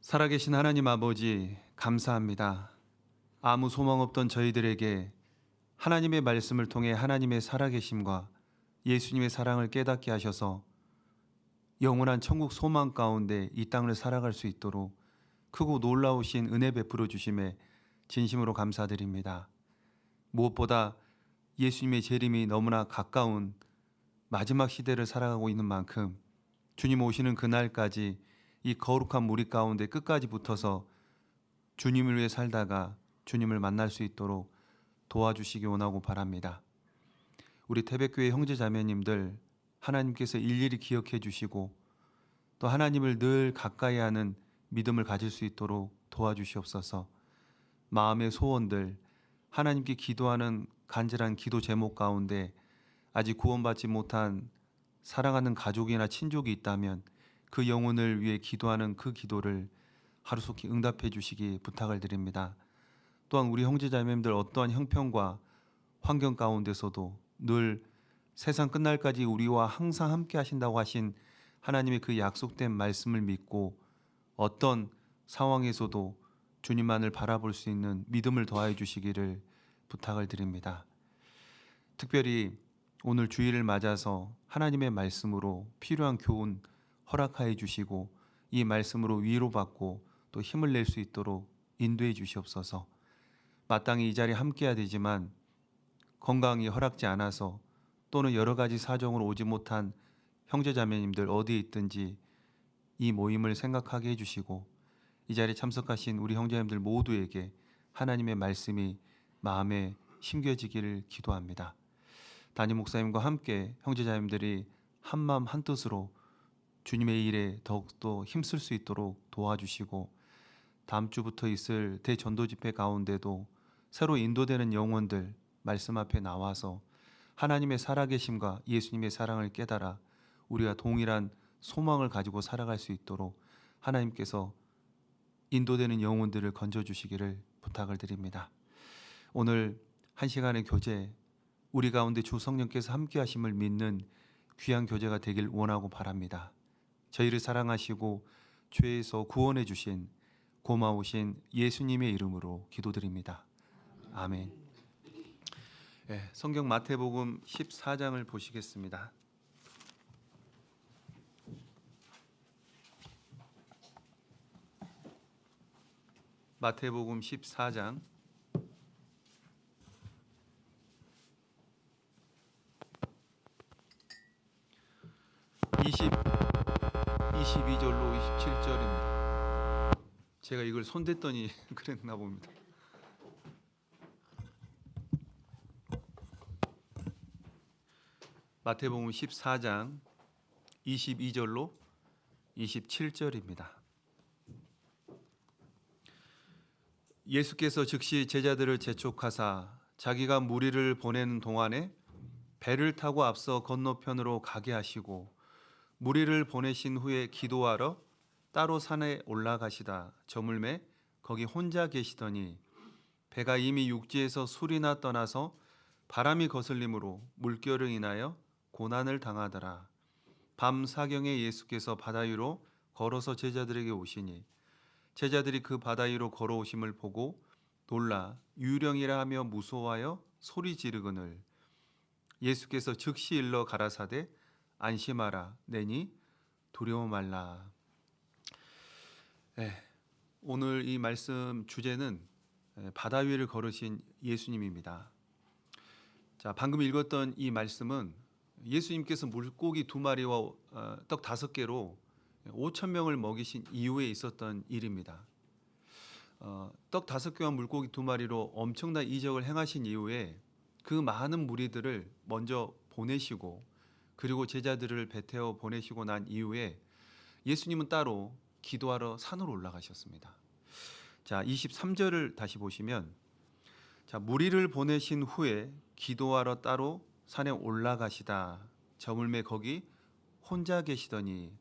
살아계신 하나님 아버지, 감사합니다. 아무 소망 없던 저희들에게 하나님의 말씀을 통해 하나님의 살아계심과 예수님의 사랑을 깨닫게 하셔서 영원한 천국 소망 가운데 이 땅을 살아갈 수 있도록 크고 놀라우신 은혜 베풀어 주심에 진심으로 감사드립니다. 무엇보다 예수님의 재림이 너무나 가까운 마지막 시대를 살아가고 있는 만큼 주님 오시는 그날까지 이 거룩한 무리 가운데 끝까지 붙어서 주님을 위해 살다가 주님을 만날 수 있도록 도와주시기 원하고 바랍니다. 우리 태백교회 형제자매님들 하나님께서 일일이 기억해 주시고 또 하나님을 늘 가까이 하는 믿음을 가질 수 있도록 도와주시옵소서. 마음의 소원들, 하나님께 기도하는 간절한 기도 제목 가운데 아직 구원받지 못한 사랑하는 가족이나 친족이 있다면 그 영혼을 위해 기도하는 그 기도를 하루속히 응답해 주시기 부탁을 드립니다. 또한 우리 형제자매님들 어떠한 형편과 환경 가운데서도 늘 세상 끝날까지 우리와 항상 함께 하신다고 하신 하나님의 그 약속된 말씀을 믿고 어떤 상황에서도 주님만을 바라볼 수 있는 믿음을 더하여 주시기를 부탁을 드립니다. 특별히 오늘 주일을 맞아서 하나님의 말씀으로 필요한 교훈 허락하여 주시고 이 말씀으로 위로받고 또 힘을 낼 수 있도록 인도해 주시옵소서. 마땅히 이 자리에 함께해야 되지만 건강이 허락지 않아서 또는 여러 가지 사정으로 오지 못한 형제자매님들 어디에 있든지 이 모임을 생각하게 해주시고 이 자리에 참석하신 우리 형제님들 모두에게 하나님의 말씀이 마음에 심겨지기를 기도합니다. 담임 목사님과 함께 형제자매님들이 한마음 한뜻으로 주님의 일에 더욱더 힘쓸 수 있도록 도와주시고 다음 주부터 있을 대전도 집회 가운데도 새로 인도되는 영혼들 말씀 앞에 나와서 하나님의 살아계심과 예수님의 사랑을 깨달아 우리가 동일한 소망을 가지고 살아갈 수 있도록 하나님께서 인도되는 영혼들을 건져주시기를 부탁을 드립니다. 오늘 한 시간의 교제, 우리 가운데 주 성령께서 함께 하심을 믿는 귀한 교제가 되길 원하고 바랍니다. 저희를 사랑하시고 죄에서 구원해 주신 고마우신 예수님의 이름으로 기도드립니다. 아멘. 성경 마태복음 14장을 보시겠습니다. 마태복음 14장 22절로 27절입니다. 제가 이걸 손댔더니 그랬나 봅니다. 마태복음 14장 22절로 27절입니다. 예수께서 즉시 제자들을 재촉하사 자기가 무리를 보내는 동안에 배를 타고 앞서 건너편으로 가게 하시고 무리를 보내신 후에 기도하러 따로 산에 올라가시다 저물매 거기 혼자 계시더니 배가 이미 육지에서 술이나 떠나서 바람이 거슬림으로 물결을 인하여 고난을 당하더라. 밤 사경에 예수께서 바다 위로 걸어서 제자들에게 오시니 제자들이 그 바다 위로 걸어오심을 보고 놀라 유령이라 하며 무서워하여 소리 지르거늘 예수께서 즉시 일러 가라사대 안심하라 내니 두려워 말라. 오늘 이 말씀 주제는 바다 위를 걸으신 예수님입니다. 자, 방금 읽었던 이 말씀은 예수님께서 물고기 2마리와 떡 5개로 5,000명을 먹이신 이후에 있었던 일입니다. 떡 5개와 물고기 2마리로 엄청난 이적을 행하신 이후에 그 많은 무리들을 먼저 보내시고 그리고 제자들을 배태워 보내시고 난 이후에 예수님은 따로 기도하러 산으로 올라가셨습니다. 자, 23절을 다시 보시면 자, 무리를 보내신 후에 기도하러 따로 산에 올라가시다 저물매 거기 혼자 계시더니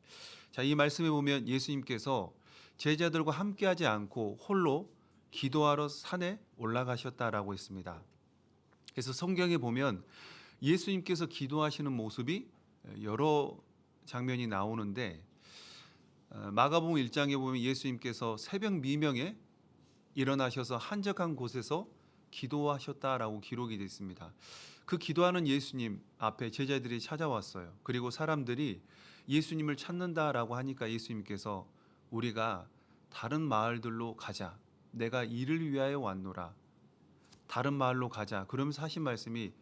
자, 이 말씀에 보면 예수님께서 제자들과 함께하지 않고 홀로 기도하러 산에 올라가셨다라고 했습니다. 그래서 성경에 보면 예수님께서 기도하시는 모습이 여러 장면이 나오는데 마가복음 1장에 보면 예수님께서 새벽 미명에 일어나셔서 한적한 곳에서 기도하셨다라고 기록이 되어 있습니다. 그 기도하는 예수님 앞에 제자들이 찾아왔어요. 그리고 사람들이 예수님을 찾는다라고 하니까 예수님께서 우리가 다른 마을들로 가자. 내가 이를 위하여 왔노라. 다른 마을로 가자. 그러면서 하신 말씀이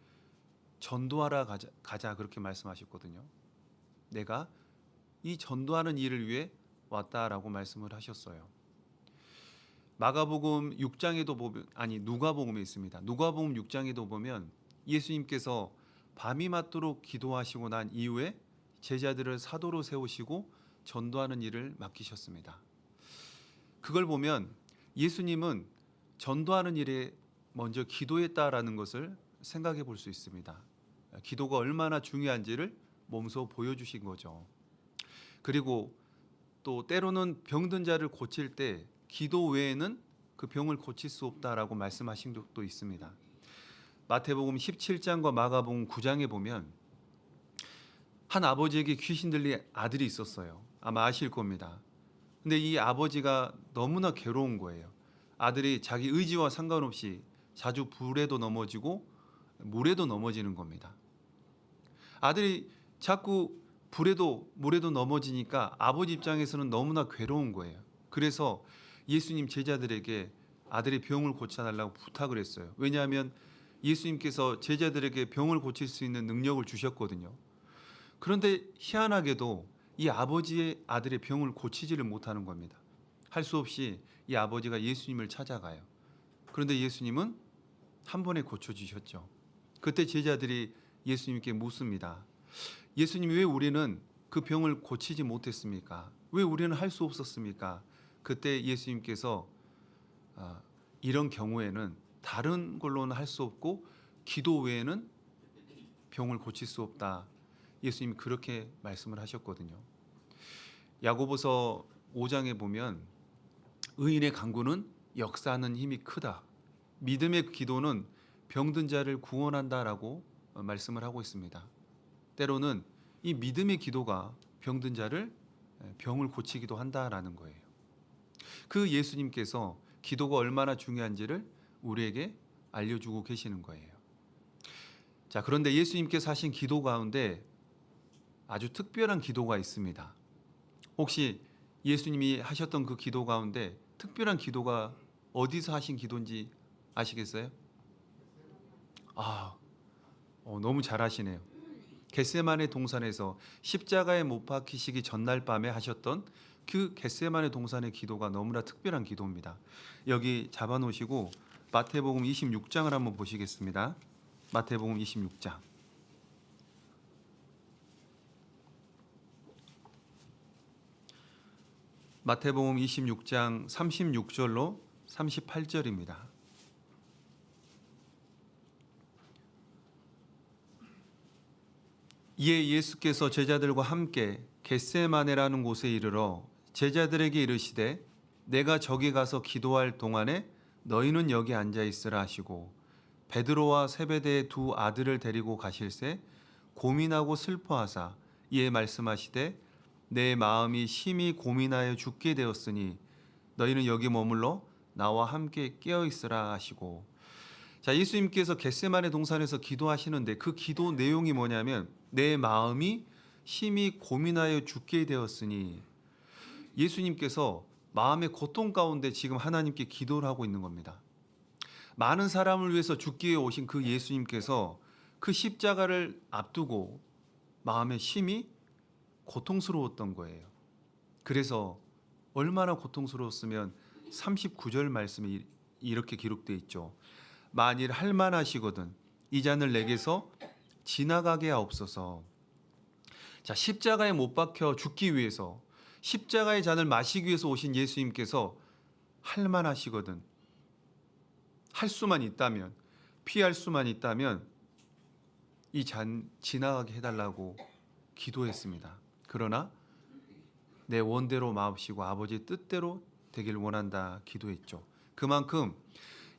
전도하러 가자 그렇게 말씀하셨거든요. 내가 이 전도하는 일을 위해 왔다라고 말씀을 하셨어요. 마가복음 6장에도 보면 누가복음에 있습니다. 누가복음 6장에도 보면 예수님께서 밤이 맞도록 기도하시고 난 이후에 제자들을 사도로 세우시고 전도하는 일을 맡기셨습니다. 그걸 보면 예수님은 전도하는 일에 먼저 기도했다라는 것을 생각해 볼 수 있습니다. 기도가 얼마나 중요한지를 몸소 보여주신 거죠. 그리고 또 때로는 병든 자를 고칠 때 기도 외에는 그 병을 고칠 수 없다라고 말씀하신 적도 있습니다. 마태복음 17장과 마가복음 9장에 보면 한 아버지에게 귀신 들린 아들이 있었어요. 아마 아실 겁니다. 근데 이 아버지가 너무나 괴로운 거예요. 아들이 자기 의지와 상관없이 자주 불에도 넘어지고 물에도 넘어지는 겁니다. 아들이 자꾸 불에도 물에도 넘어지니까 아버지 입장에서는 너무나 괴로운 거예요. 그래서 예수님 제자들에게 아들의 병을 고쳐달라고 부탁을 했어요. 왜냐하면 예수님께서 제자들에게 병을 고칠 수 있는 능력을 주셨거든요. 그런데 희한하게도 이 아버지의 아들의 병을 고치지를 못하는 겁니다. 할 수 없이 이 아버지가 예수님을 찾아가요. 그런데 예수님은 한 번에 고쳐주셨죠. 그때 제자들이 예수님께 묻습니다. 예수님, 왜 우리는 그 병을 고치지 못했습니까? 왜 우리는 할 수 없었습니까? 그때 예수님께서 이런 경우에는 다른 걸로는 할 수 없고 기도 외에는 병을 고칠 수 없다. 예수님이 그렇게 말씀을 하셨거든요. 야고보서 5장에 보면 의인의 간구는 역사하는 힘이 크다. 믿음의 기도는 병든 자를 구원한다라고 말씀을 하고 있습니다. 때로는 이 믿음의 기도가 병든 자를 병을 고치기도 한다라는 거예요. 그 예수님께서 기도가 얼마나 중요한지를 우리에게 알려주고 계시는 거예요. 자, 그런데 예수님께서 하신 기도 가운데 아주 특별한 기도가 있습니다. 혹시 예수님이 하셨던 그 기도 가운데 특별한 기도가 어디서 하신 기도인지 아시겠어요? 너무 잘하시네요. 겟세마네 동산에서 십자가에 못 박히시기 전날 밤에 하셨던 그 겟세마네 동산의 기도가 너무나 특별한 기도입니다. 여기 잡아놓으시고 마태복음 26장을 한번 보시겠습니다. 마태복음 26장. 마태복음 26장 36절로 38절입니다. 이에 예수께서 제자들과 함께 겟세마네라는 곳에 이르러 제자들에게 이르시되 내가 저기 가서 기도할 동안에 너희는 여기 앉아 있으라 하시고 베드로와 세베대의 두 아들을 데리고 가실새 고민하고 슬퍼하사 이에 말씀하시되 내 마음이 심히 고민하여 죽게 되었으니 너희는 여기 머물러 나와 함께 깨어 있으라 하시고. 자, 예수님께서 겟세마네 동산에서 기도하시는데 그 기도 내용이 뭐냐면 내 마음이 심히 고민하여 죽게 되었으니, 예수님께서 마음의 고통 가운데 지금 하나님께 기도를 하고 있는 겁니다. 많은 사람을 위해서 죽기 위해 오신 그 예수님께서 그 십자가를 앞두고 마음에 심히 고통스러웠던 거예요. 그래서 얼마나 고통스러웠으면 39절 말씀이 이렇게 기록되어 있죠. 만일 할만하시거든 이 잔을 내게서 지나가게 하옵소서. 자, 십자가에 못 박혀 죽기 위해서, 십자가의 잔을 마시기 위해서 오신 예수님께서 할만하시거든, 할 수만 있다면, 피할 수만 있다면 이 잔 지나가게 해달라고 기도했습니다. 그러나 내 원대로 마옵시고 아버지의 뜻대로 되길 원한다 기도했죠. 그만큼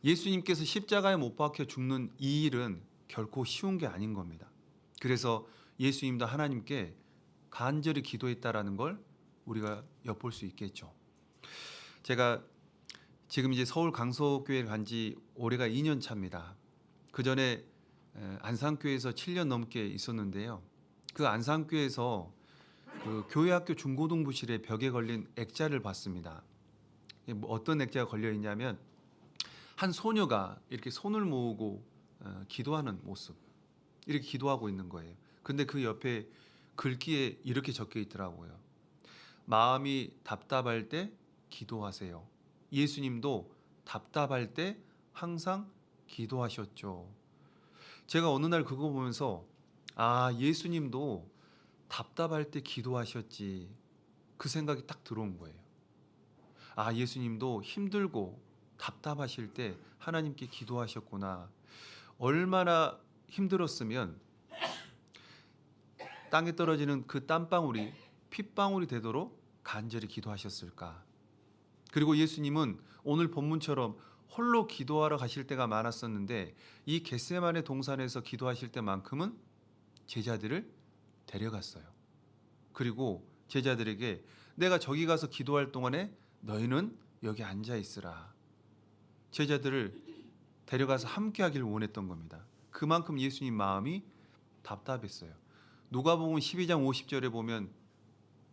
예수님께서 십자가에 못 박혀 죽는 이 일은 결코 쉬운 게 아닌 겁니다. 그래서 예수님도 하나님께 간절히 기도했다라는 걸 우리가 엿볼 수 있겠죠. 제가 지금 이제 서울 강서교회를 간 지 올해가 2년 차입니다. 그 전에 안산교회에서 7년 넘게 있었는데요. 그 안산교회에서 그 교회학교 중고등부실의 벽에 걸린 액자를 봤습니다. 뭐 어떤 액자가 걸려 있냐면 한 소녀가 이렇게 손을 모으고 기도하는 모습, 이렇게 기도하고 있는 거예요. 근데 그 옆에 글귀에 이렇게 적혀 있더라고요. 마음이 답답할 때 기도하세요. 예수님도 답답할 때 항상 기도하셨죠. 제가 어느 날 그거 보면서 예수님도 답답할 때 기도하셨지, 그 생각이 딱 들어온 거예요. 예수님도 힘들고 답답하실 때 하나님께 기도하셨구나. 얼마나 힘들었으면 땅에 떨어지는 그 땀방울이 핏방울이 되도록 간절히 기도하셨을까. 그리고 예수님은 오늘 본문처럼 홀로 기도하러 가실 때가 많았었는데 이 겟세마네 동산에서 기도하실 때만큼은 제자들을 데려갔어요. 그리고 제자들에게 내가 저기 가서 기도할 동안에 너희는 여기 앉아 있으라. 제자들을 데려가서 함께 하기를 원했던 겁니다. 그만큼 예수님 마음이 답답했어요. 누가복음 12장 50절에 보면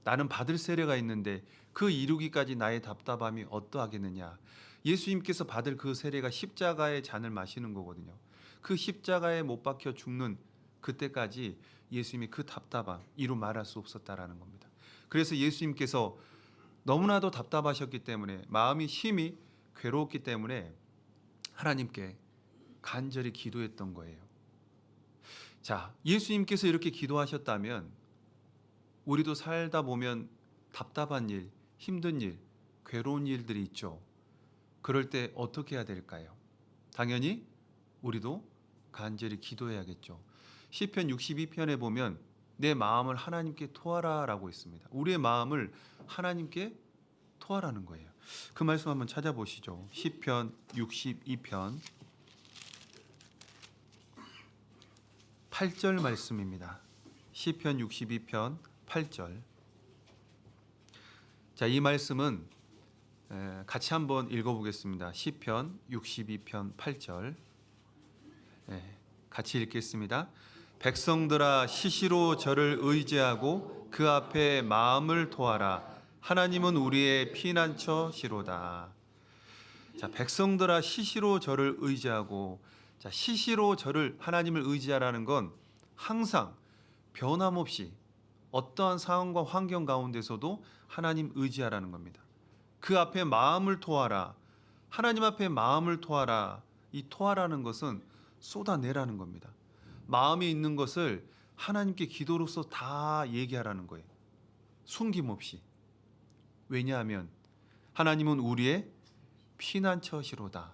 나는 받을 세례가 있는데 그 이루기까지 나의 답답함이 어떠하겠느냐. 예수님께서 받을 그 세례가 십자가의 잔을 마시는 거거든요. 그 십자가에 못 박혀 죽는 그때까지 예수님의 그 답답함 이루 말할 수 없었다라는 겁니다. 그래서 예수님께서 너무나도 답답하셨기 때문에 마음이 심히 괴로웠기 때문에 하나님께 간절히 기도했던 거예요. 자, 예수님께서 이렇게 기도하셨다면 우리도 살다 보면 답답한 일, 힘든 일, 괴로운 일들이 있죠. 그럴 때 어떻게 해야 될까요? 당연히 우리도 간절히 기도해야겠죠. 시편 62편에 보면 내 마음을 하나님께 토하라라고 있습니다. 우리의 마음을 하나님께 토하라는 거예요. 그 말씀 한번 찾아보시죠. 시편 62편 8절 말씀입니다. 시편 62편 8절. 자, 이 말씀은 같이 한번 읽어보겠습니다. 시편 62편 8절. 같이 읽겠습니다. 백성들아 시시로 저를 의지하고 그 앞에 마음을 토하라. 하나님은 우리의 피난처시로다. 자, 백성들아 시시로 저를 의지하고, 자, 시시로 저를 하나님을 의지하라는 건 항상 변함없이 어떠한 상황과 환경 가운데서도 하나님 의지하라는 겁니다. 그 앞에 마음을 토하라. 하나님 앞에 마음을 토하라. 이 토하라는 것은 쏟아내라는 겁니다. 마음에 있는 것을 하나님께 기도로서 다 얘기하라는 거예요. 숨김없이. 왜냐하면 하나님은 우리의 피난처시로다.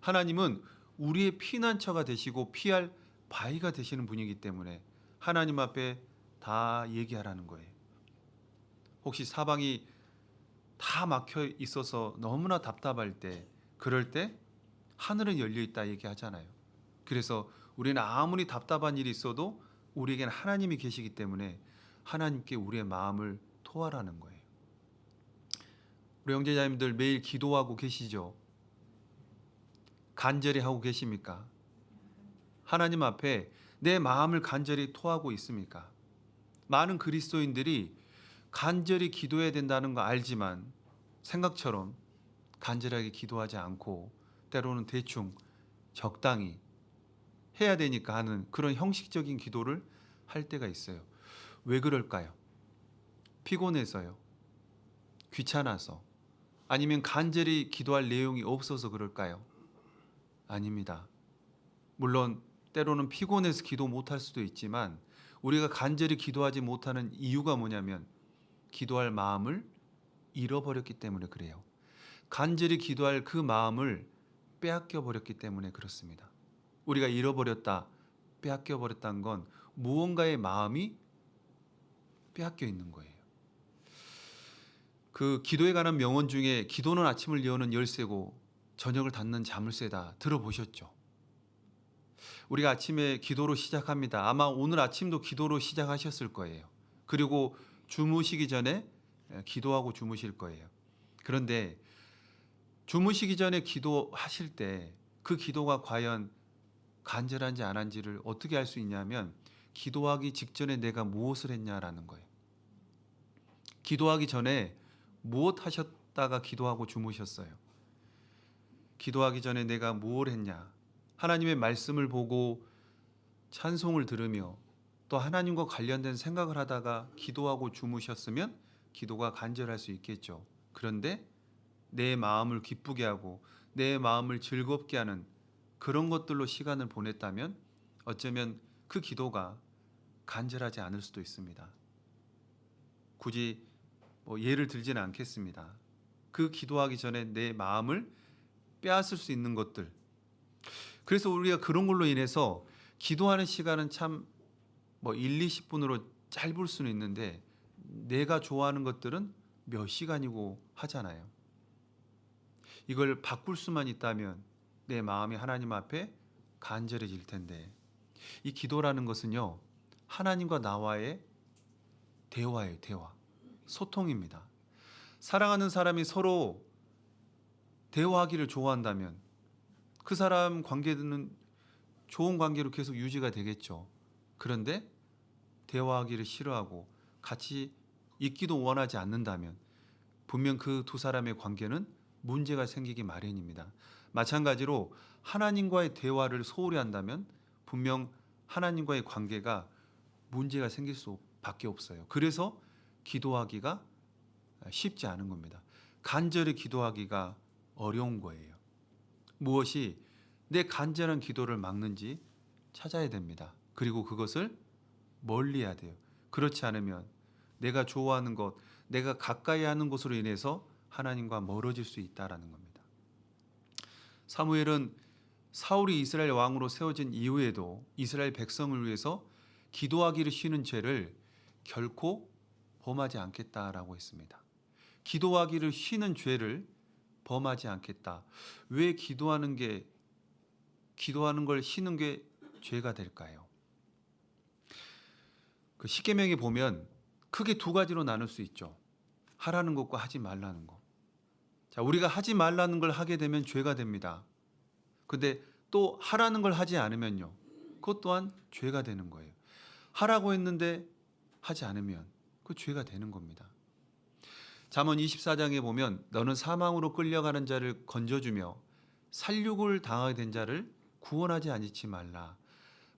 하나님은 우리의 피난처가 되시고 피할 바위가 되시는 분이기 때문에 하나님 앞에 다 얘기하라는 거예요. 혹시 사방이 다 막혀 있어서 너무나 답답할 때, 그럴 때 하늘은 열려 있다 얘기하잖아요. 그래서 우리는 아무리 답답한 일이 있어도 우리에게는 하나님이 계시기 때문에 하나님께 우리의 마음을 토하라는 거예요. 우리 형제자님들 매일 기도하고 계시죠? 간절히 하고 계십니까? 하나님 앞에 내 마음을 간절히 토하고 있습니까? 많은 그리스도인들이 간절히 기도해야 된다는 거 알지만 생각처럼 간절하게 기도하지 않고 때로는 대충 적당히 해야 되니까 하는 그런 형식적인 기도를 할 때가 있어요. 왜 그럴까요? 피곤해서요? 귀찮아서? 아니면 간절히 기도할 내용이 없어서 그럴까요? 아닙니다. 물론 때로는 피곤해서 기도 못할 수도 있지만 우리가 간절히 기도하지 못하는 이유가 뭐냐면 기도할 마음을 잃어버렸기 때문에 그래요. 간절히 기도할 그 마음을 빼앗겨 버렸기 때문에 그렇습니다. 우리가 잃어버렸다, 빼앗겨 버렸다는 건 무언가의 마음이 빼앗겨 있는 거예요. 그 기도에 관한 명언 중에 기도는 아침을 여는 열쇠고 저녁을 닫는 자물쇠다 들어보셨죠? 우리가 아침에 기도로 시작합니다. 아마 오늘 아침도 기도로 시작하셨을 거예요. 그리고 주무시기 전에 기도하고 주무실 거예요. 그런데 주무시기 전에 기도하실 때 그 기도가 과연 간절한지 안 한지를 어떻게 알 수 있냐면 기도하기 직전에 내가 무엇을 했냐라는 거예요. 기도하기 전에 무엇 하셨다가 기도하고 주무셨어요? 기도하기 전에 내가 무엇을 했냐? 하나님의 말씀을 보고 찬송을 들으며 또 하나님과 관련된 생각을 하다가 기도하고 주무셨으면 기도가 간절할 수 있겠죠. 그런데 내 마음을 기쁘게 하고 내 마음을 즐겁게 하는 그런 것들로 시간을 보냈다면 어쩌면 그 기도가 간절하지 않을 수도 있습니다. 굳이 예를 들지는 않겠습니다. 그 기도하기 전에 내 마음을 빼앗을 수 있는 것들. 그래서 우리가 그런 걸로 인해서 기도하는 시간은 참 1, 20분으로 짧을 수는 있는데 내가 좋아하는 것들은 몇 시간이고 하잖아요. 이걸 바꿀 수만 있다면 내 마음이 하나님 앞에 간절해질 텐데 이 기도라는 것은요 하나님과 나와의 대화예요. 대화. 소통입니다. 사랑하는 사람이 서로 대화하기를 좋아한다면 그 사람 관계는 좋은 관계로 계속 유지가 되겠죠. 그런데 대화하기를 싫어하고 같이 있기도 원하지 않는다면 분명 그 두 사람의 관계는 문제가 생기기 마련입니다. 마찬가지로 하나님과의 대화를 소홀히 한다면 분명 하나님과의 관계가 문제가 생길 수밖에 없어요. 그래서 기도하기가 쉽지 않은 겁니다. 간절히 기도하기가 어려운 거예요. 무엇이 내 간절한 기도를 막는지 찾아야 됩니다. 그리고 그것을 멀리해야 돼요. 그렇지 않으면 내가 좋아하는 것, 내가 가까이 하는 것으로 인해서 하나님과 멀어질 수 있다라는 겁니다. 사무엘은 사울이 이스라엘 왕으로 세워진 이후에도 이스라엘 백성을 위해서 기도하기를 쉬는 죄를 결코 범하지 않겠다라고 했습니다. 기도하기를 쉬는 죄를 범하지 않겠다. 왜 기도하는 걸 쉬는 게 죄가 될까요? 그 십계명에 보면 크게 두 가지로 나눌 수 있죠. 하라는 것과 하지 말라는 것. 자, 우리가 하지 말라는 걸 하게 되면 죄가 됩니다. 근데 또 하라는 걸 하지 않으면요. 그것 또한 죄가 되는 거예요. 하라고 했는데 하지 않으면 그 죄가 되는 겁니다. 잠언 24장에 보면 너는 사망으로 끌려가는 자를 건져주며 살육을 당하게 된 자를 구원하지 않지 말라.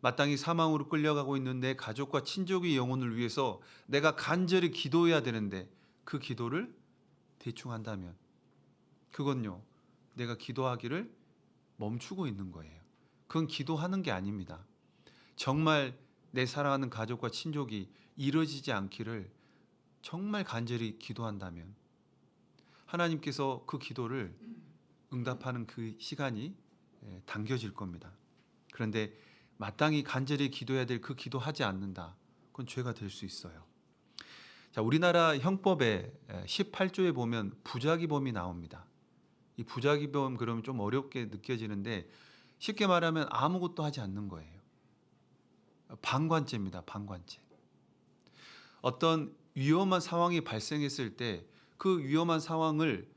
마땅히 사망으로 끌려가고 있는 내 가족과 친족의 영혼을 위해서 내가 간절히 기도해야 되는데 그 기도를 대충 한다면 그건요 내가 기도하기를 멈추고 있는 거예요. 그건 기도하는 게 아닙니다. 정말 내 사랑하는 가족과 친족이 이루어지지 않기를 정말 간절히 기도한다면 하나님께서 그 기도를 응답하는 그 시간이 당겨질 겁니다. 그런데 마땅히 간절히 기도해야 될 그 기도하지 않는다. 그건 죄가 될 수 있어요. 자, 우리나라 형법에 18조에 보면 부작위범이 나옵니다. 이 부작위범 그러면 좀 어렵게 느껴지는데 쉽게 말하면 아무것도 하지 않는 거예요. 방관죄입니다. 방관죄. 어떤 위험한 상황이 발생했을 때 그 위험한 상황을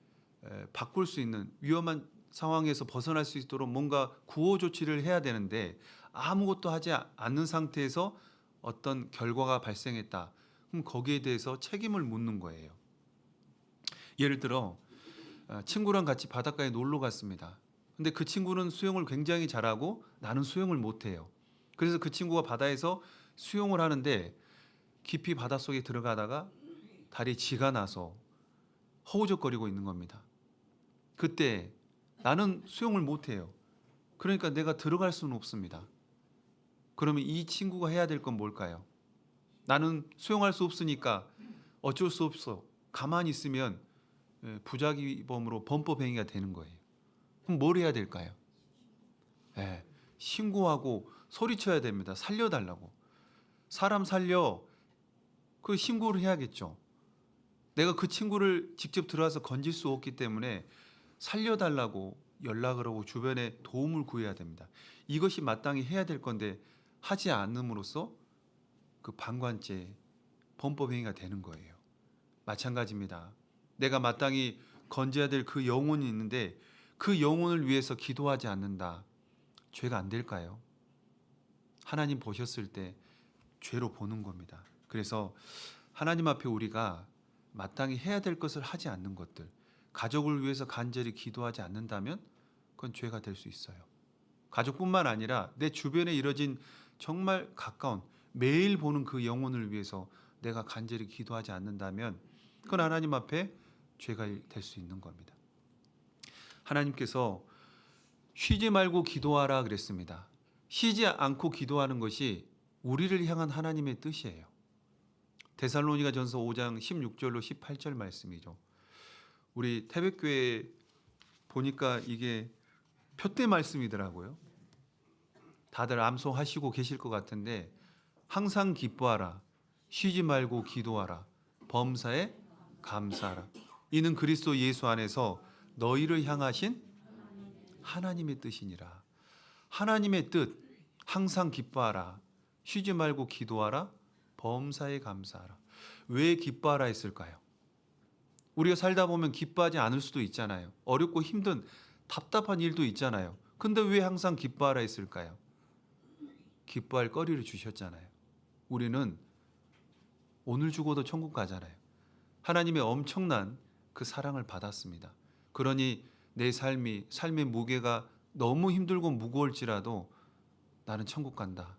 바꿀 수 있는 위험한 상황에서 벗어날 수 있도록 뭔가 구호 조치를 해야 되는데 아무것도 하지 않는 상태에서 어떤 결과가 발생했다. 그럼 거기에 대해서 책임을 묻는 거예요. 예를 들어 친구랑 같이 바닷가에 놀러 갔습니다. 근데 그 친구는 수영을 굉장히 잘하고 나는 수영을 못해요. 그래서 그 친구가 바다에서 수영을 하는데 깊이 바닷속에 들어가다가 다리에 쥐가 나서 허우적거리고 있는 겁니다. 그때 나는 수영을 못해요. 그러니까 내가 들어갈 수는 없습니다. 그러면 이 친구가 해야 될 건 뭘까요? 나는 수영할 수 없으니까 어쩔 수 없어. 가만히 있으면 부작위범으로 범법행위가 되는 거예요. 그럼 뭘 해야 될까요? 신고하고 소리쳐야 됩니다. 살려달라고. 사람 살려 그 신고를 해야겠죠. 내가 그 친구를 직접 들어와서 건질 수 없기 때문에 살려달라고 연락을 하고 주변에 도움을 구해야 됩니다. 이것이 마땅히 해야 될 건데 하지 않음으로써 그 방관죄 범법행위가 되는 거예요. 마찬가지입니다. 내가 마땅히 건져야 될 그 영혼이 있는데 그 영혼을 위해서 기도하지 않는다. 죄가 안 될까요? 하나님 보셨을 때 죄로 보는 겁니다. 그래서 하나님 앞에 우리가 마땅히 해야 될 것을 하지 않는 것들, 가족을 위해서 간절히 기도하지 않는다면 그건 죄가 될 수 있어요. 가족뿐만 아니라 내 주변에 이뤄진 정말 가까운 매일 보는 그 영혼을 위해서 내가 간절히 기도하지 않는다면 그건 하나님 앞에 죄가 될 수 있는 겁니다. 하나님께서 쉬지 말고 기도하라 그랬습니다. 쉬지 않고 기도하는 것이 우리를 향한 하나님의 뜻이에요. 데살로니가전서 5장 16절로 18절 말씀이죠. 우리 태백교회 보니까 이게 표대 말씀이더라고요. 다들 암송하시고 계실 것 같은데 항상 기뻐하라, 쉬지 말고 기도하라, 범사에 감사하라. 이는 그리스도 예수 안에서 너희를 향하신 하나님의 뜻이니라. 하나님의 뜻, 항상 기뻐하라, 쉬지 말고 기도하라, 범사에 감사하라. 왜 기뻐하라 했을까요? 우리가 살다 보면 기뻐하지 않을 수도 있잖아요. 어렵고 힘든 답답한 일도 있잖아요. 근데 왜 항상 기뻐하라 했을까요? 기뻐할 거리를 주셨잖아요. 우리는 오늘 죽어도 천국 가잖아요. 하나님의 엄청난 그 사랑을 받았습니다. 그러니 내 삶의 무게가 너무 힘들고 무거울지라도 나는 천국 간다.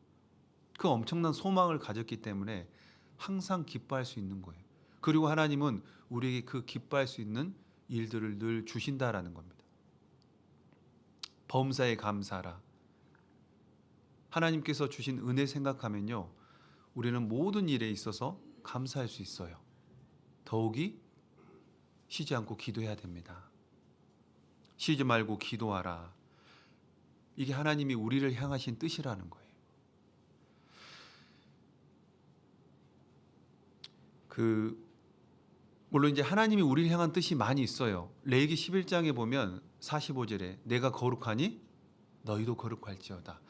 그 엄청난 소망을 가졌기 때문에 항상 기뻐할 수 있는 거예요. 그리고 하나님은 우리에게 그 기뻐할 수 있는 일들을 늘 주신다라는 겁니다. 범사에 감사하라. 하나님께서 주신 은혜 생각하면요, 우리는 모든 일에 있어서 감사할 수 있어요. 더욱이 쉬지 않고 기도해야 됩니다. 쉬지 말고 기도하라. 이게 하나님이 우리를 향하신 뜻이라는 거예요. 물론 이제 하나님이 우리를 향한 뜻이 많이 있어요. 레위기 11장에 보면 45절에 내가 거룩하니 너희도 거룩할지어다.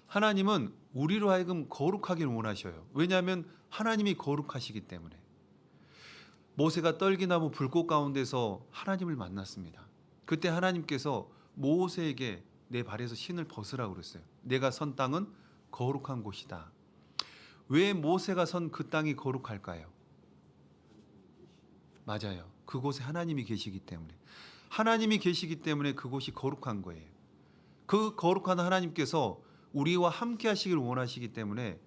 하나님은 우리로 하여금 거룩하길 원하셔요. 왜냐하면 하나님이 거룩하시기 때문에. 모세가 떨기나무 불꽃 가운데서 하나님을 만났습니다. 그때 하나님께서 모세에게 내 발에서 신을 벗으라고 그랬어요. 내가 선 땅은 거룩한 곳이다. 왜 모세가 선 그 땅이 거룩할까요? 맞아요. 그곳에 하나님이 계시기 때문에. 하나님이 계시기 때문에 그곳이 거룩한 거예요. 그 거룩한 하나님께서 우리와 함께 하시길 원하시기 때문에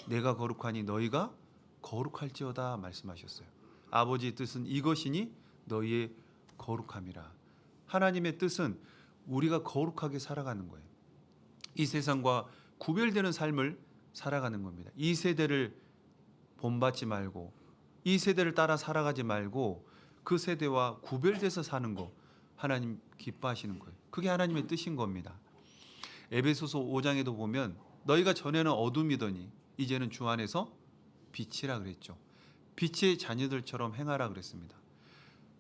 내가 거룩하니 너희가 거룩할지어다 말씀하셨어요. 아버지의 뜻은 이것이니 너희의 거룩함이라. 하나님의 뜻은 우리가 거룩하게 살아가는 거예요. 이 세상과 구별되는 삶을 살아가는 겁니다. 이 세대를 본받지 말고 이 세대를 따라 살아가지 말고 그 세대와 구별돼서 사는 거 하나님 기뻐하시는 거예요. 그게 하나님의 뜻인 겁니다. 에베소서 5장에도 보면 너희가 전에는 어둠이더니 이제는 주 안에서 빛이라 그랬죠. 빛의 자녀들처럼 행하라 그랬습니다.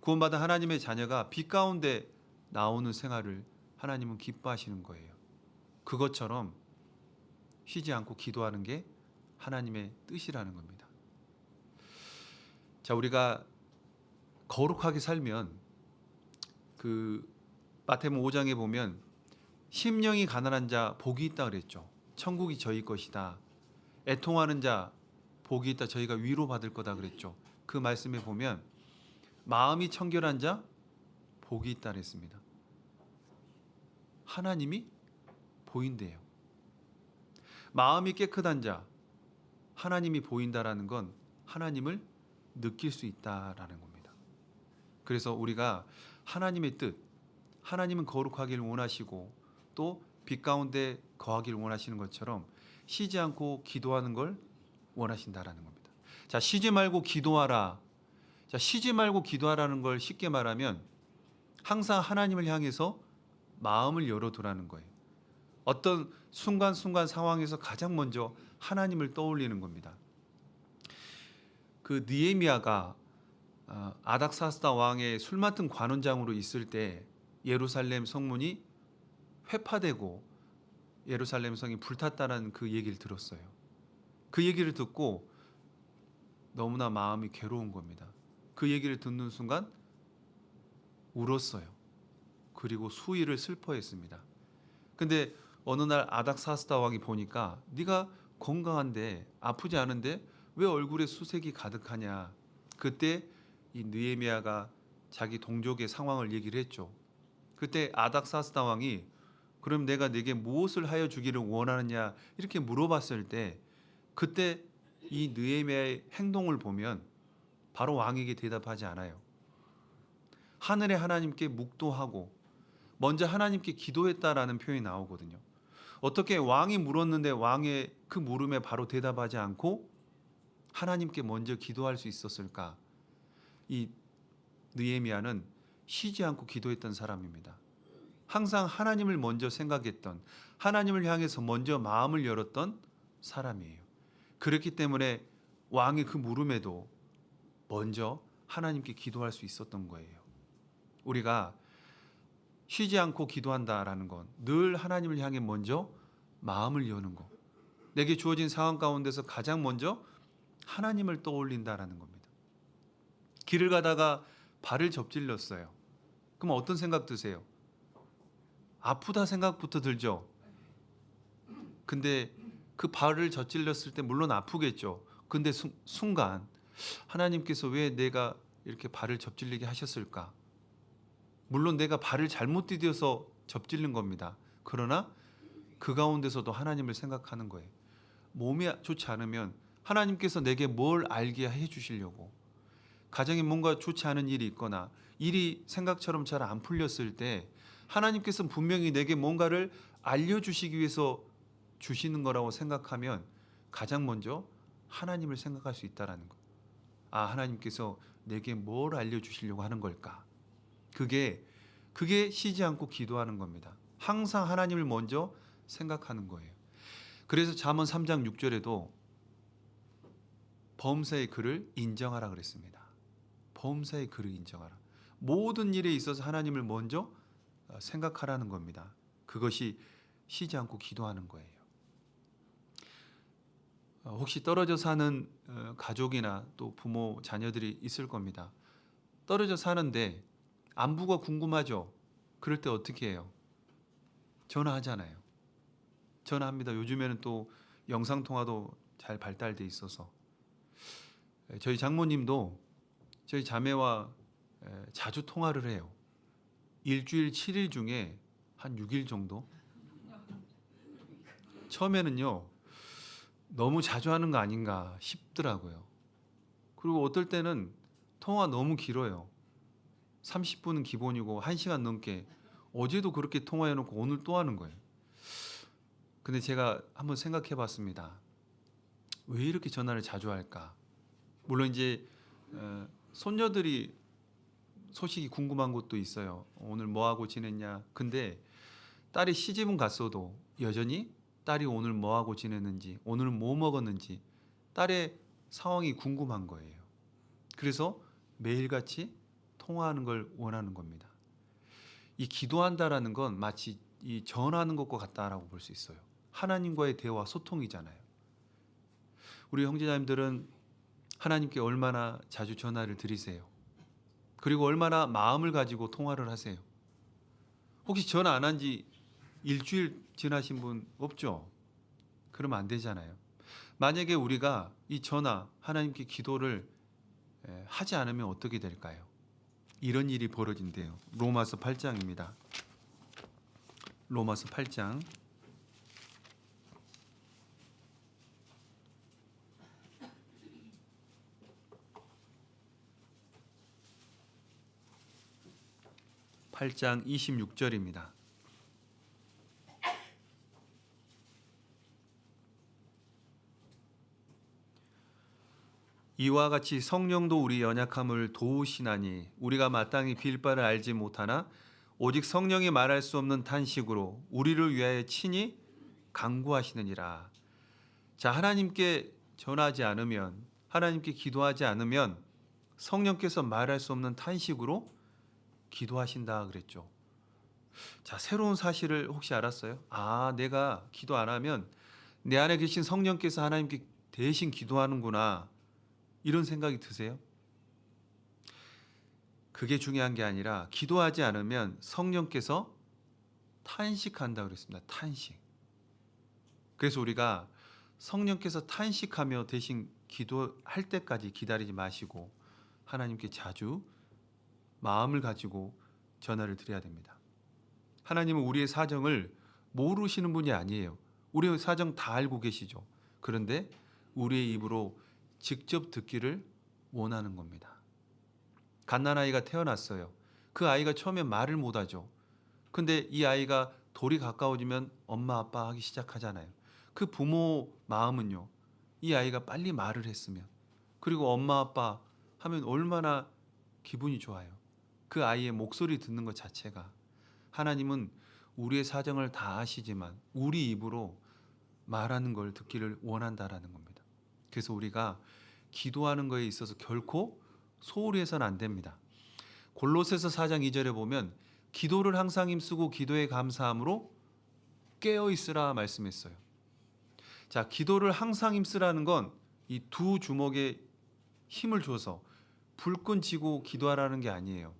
구원받은 하나님의 자녀가 빛 가운데 나오는 생활을 하나님은 기뻐하시는 거예요. 그것처럼 쉬지 않고 기도하는 게 하나님의 뜻이라는 겁니다. 자, 우리가 거룩하게 살면 마태복음 5장에 보면 심령이 가난한 자 복이 있다 그랬죠. 천국이 저희 것이다. 애통하는 자 복이 있다. 저희가 위로받을 거다 그랬죠. 그 말씀에 보면 마음이 청결한 자 복이 있다 그랬습니다. 하나님이 보인대요. 마음이 깨끗한 자 하나님이 보인다라는 건 하나님을 느낄 수 있다라는 겁니다. 그래서 우리가 하나님의 뜻, 하나님은 거룩하길 원하시고 또 빛 가운데 거하길 원하시는 것처럼 쉬지 않고 기도하는 걸 원하신다라는 겁니다. 자, 쉬지 말고 기도하라. 자, 쉬지 말고 기도하라는 걸 쉽게 말하면 항상 하나님을 향해서 마음을 열어두라는 거예요. 어떤 순간순간 상황에서 가장 먼저 하나님을 떠올리는 겁니다. 그 느헤미야가 아닥사스다 왕의 술 맡은 관원장으로 있을 때 예루살렘 성문이 회파되고 예루살렘 성이 불탔다는 그 얘기를 들었어요. 그 얘기를 듣고 너무나 마음이 괴로운 겁니다. 그 얘기를 듣는 순간 울었어요. 그리고 수일을 슬퍼했습니다. 근데 어느 날 아닥사스다 왕이 보니까 네가 건강한데 아프지 않은데 왜 얼굴에 수색이 가득하냐. 그때 이 느헤미야가 자기 동족의 상황을 얘기를 했죠. 그때 아닥사스다 왕이 그럼 내가 네게 무엇을 하여 주기를 원하느냐 이렇게 물어봤을 때 그때 이 느헤미야의 행동을 보면 바로 왕에게 대답하지 않아요. 하늘의 하나님께 묵도하고 먼저 하나님께 기도했다라는 표현이 나오거든요. 어떻게 왕이 물었는데 왕의 그 물음에 바로 대답하지 않고 하나님께 먼저 기도할 수 있었을까? 이 느헤미야는 쉬지 않고 기도했던 사람입니다. 항상 하나님을 먼저 생각했던, 하나님을 향해서 먼저 마음을 열었던 사람이에요. 그렇기 때문에 왕의 그 물음에도 먼저 하나님께 기도할 수 있었던 거예요. 우리가 쉬지 않고 기도한다라는 건 늘 하나님을 향해 먼저 마음을 여는 것. 내게 주어진 상황 가운데서 가장 먼저 하나님을 떠올린다라는 겁니다. 길을 가다가 발을 접질렸어요. 그럼 어떤 생각 드세요? 아프다 생각부터 들죠. 근데 그 발을 접질렸을 때 물론 아프겠죠. 근데 순간 하나님께서 왜 내가 이렇게 발을 접질리게 하셨을까? 물론 내가 발을 잘못 디뎌서 접질린 겁니다. 그러나 그 가운데서도 하나님을 생각하는 거예요. 몸이 좋지 않으면 하나님께서 내게 뭘 알게 해 주시려고, 가정에 뭔가 좋지 않은 일이 있거나 일이 생각처럼 잘 안 풀렸을 때 하나님께서 분명히 내게 뭔가를 알려주시기 위해서 주시는 거라고 생각하면 가장 먼저 하나님을 생각할 수 있다라는 거. 아, 하나님께서 내게 뭘 알려주시려고 하는 걸까? 그게 쉬지 않고 기도하는 겁니다. 항상 하나님을 먼저 생각하는 거예요. 그래서 잠언 3장 6절에도 범사의 그를 인정하라 그랬습니다. 범사의 그를 인정하라. 모든 일에 있어서 하나님을 먼저 생각하라는 겁니다. 그것이 쉬지 않고 기도하는 거예요. 혹시 떨어져 사는 가족이나 또 부모, 자녀들이 있을 겁니다. 떨어져 사는데 안부가 궁금하죠? 그럴 때 어떻게 해요? 전화하잖아요. 전화합니다. 요즘에는 또 영상통화도 잘 발달돼 있어서. 저희 장모님도 저희 자매와 자주 통화를 해요. 일주일 7일 중에 한 6일 정도? 처음에는요, 너무 자주 하는 거 아닌가 싶더라고요. 그리고 어떨 때는 통화 너무 길어요. 30분은 기본이고 1시간 넘게. 어제도 그렇게 통화해놓고 오늘 또 하는 거예요. 근데 제가 한번 생각해 봤습니다. 왜 이렇게 전화를 자주 할까? 물론 이제 손녀들이 소식이 궁금한 것도 있어요. 오늘 뭐 하고 지냈냐? 근데 딸이 시집은 갔어도 여전히 딸이 오늘 뭐 하고 지냈는지, 오늘 뭐 먹었는지 딸의 상황이 궁금한 거예요. 그래서 매일같이 통화하는 걸 원하는 겁니다. 이 기도한다라는 건 마치 이 전하는 것과 같다라고 볼 수 있어요. 하나님과의 대화, 소통이잖아요. 우리 형제자님들은 하나님께 얼마나 자주 전화를 드리세요? 그리고 얼마나 마음을 가지고 통화를 하세요? 혹시 전화 안 한 지 일주일 지나신 분 없죠? 그러면 안 되잖아요. 만약에 우리가 이 전화, 하나님께 기도를 하지 않으면 어떻게 될까요? 이런 일이 벌어진대요. 로마서 8장입니다. 로마서 8장 8장 26절입니다. 이와 같이 성령도 우리 연약함을 도우시나니 우리가 마땅히 빌 바를 알지 못하나 오직 성령이 말할 수 없는 탄식으로 우리를 위하여 친히 간구하시느니라. 자, 하나님께 전하지 않으면, 하나님께 기도하지 않으면 성령께서 말할 수 없는 탄식으로 기도하신다 그랬죠. 자, 새로운 사실을 혹시 알았어요? 아, 내가 기도 안 하면 내 안에 계신 성령께서 하나님께 대신 기도하는구나. 이런 생각이 드세요? 그게 중요한 게 아니라 기도하지 않으면 성령께서 탄식한다 그랬습니다. 탄식. 그래서 우리가 성령께서 탄식하며 대신 기도할 때까지 기다리지 마시고 하나님께 자주 마음을 가지고 전화를 드려야 됩니다. 하나님은 우리의 사정을 모르시는 분이 아니에요. 우리의 사정 다 알고 계시죠. 그런데 우리의 입으로 직접 듣기를 원하는 겁니다. 갓난아이가 태어났어요. 그 아이가 처음에 말을 못하죠. 근데 이 아이가 돌이 가까워지면 엄마 아빠 하기 시작하잖아요. 그 부모 마음은요. 이 아이가 빨리 말을 했으면, 그리고 엄마 아빠 하면 얼마나 기분이 좋아요. 그 아이의 목소리 듣는 것 자체가. 하나님은 우리의 사정을 다 아시지만 우리 입으로 말하는 걸 듣기를 원한다라는 겁니다. 그래서 우리가 기도하는 거에 있어서 결코 소홀히 해서는 안 됩니다. 골로새서 4장 2절에 보면 기도를 항상 힘쓰고 기도에 감사함으로 깨어 있으라 말씀했어요. 자, 기도를 항상 힘쓰라는 건 이 두 주먹에 힘을 줘서 불끈 쥐고 기도하라는 게 아니에요.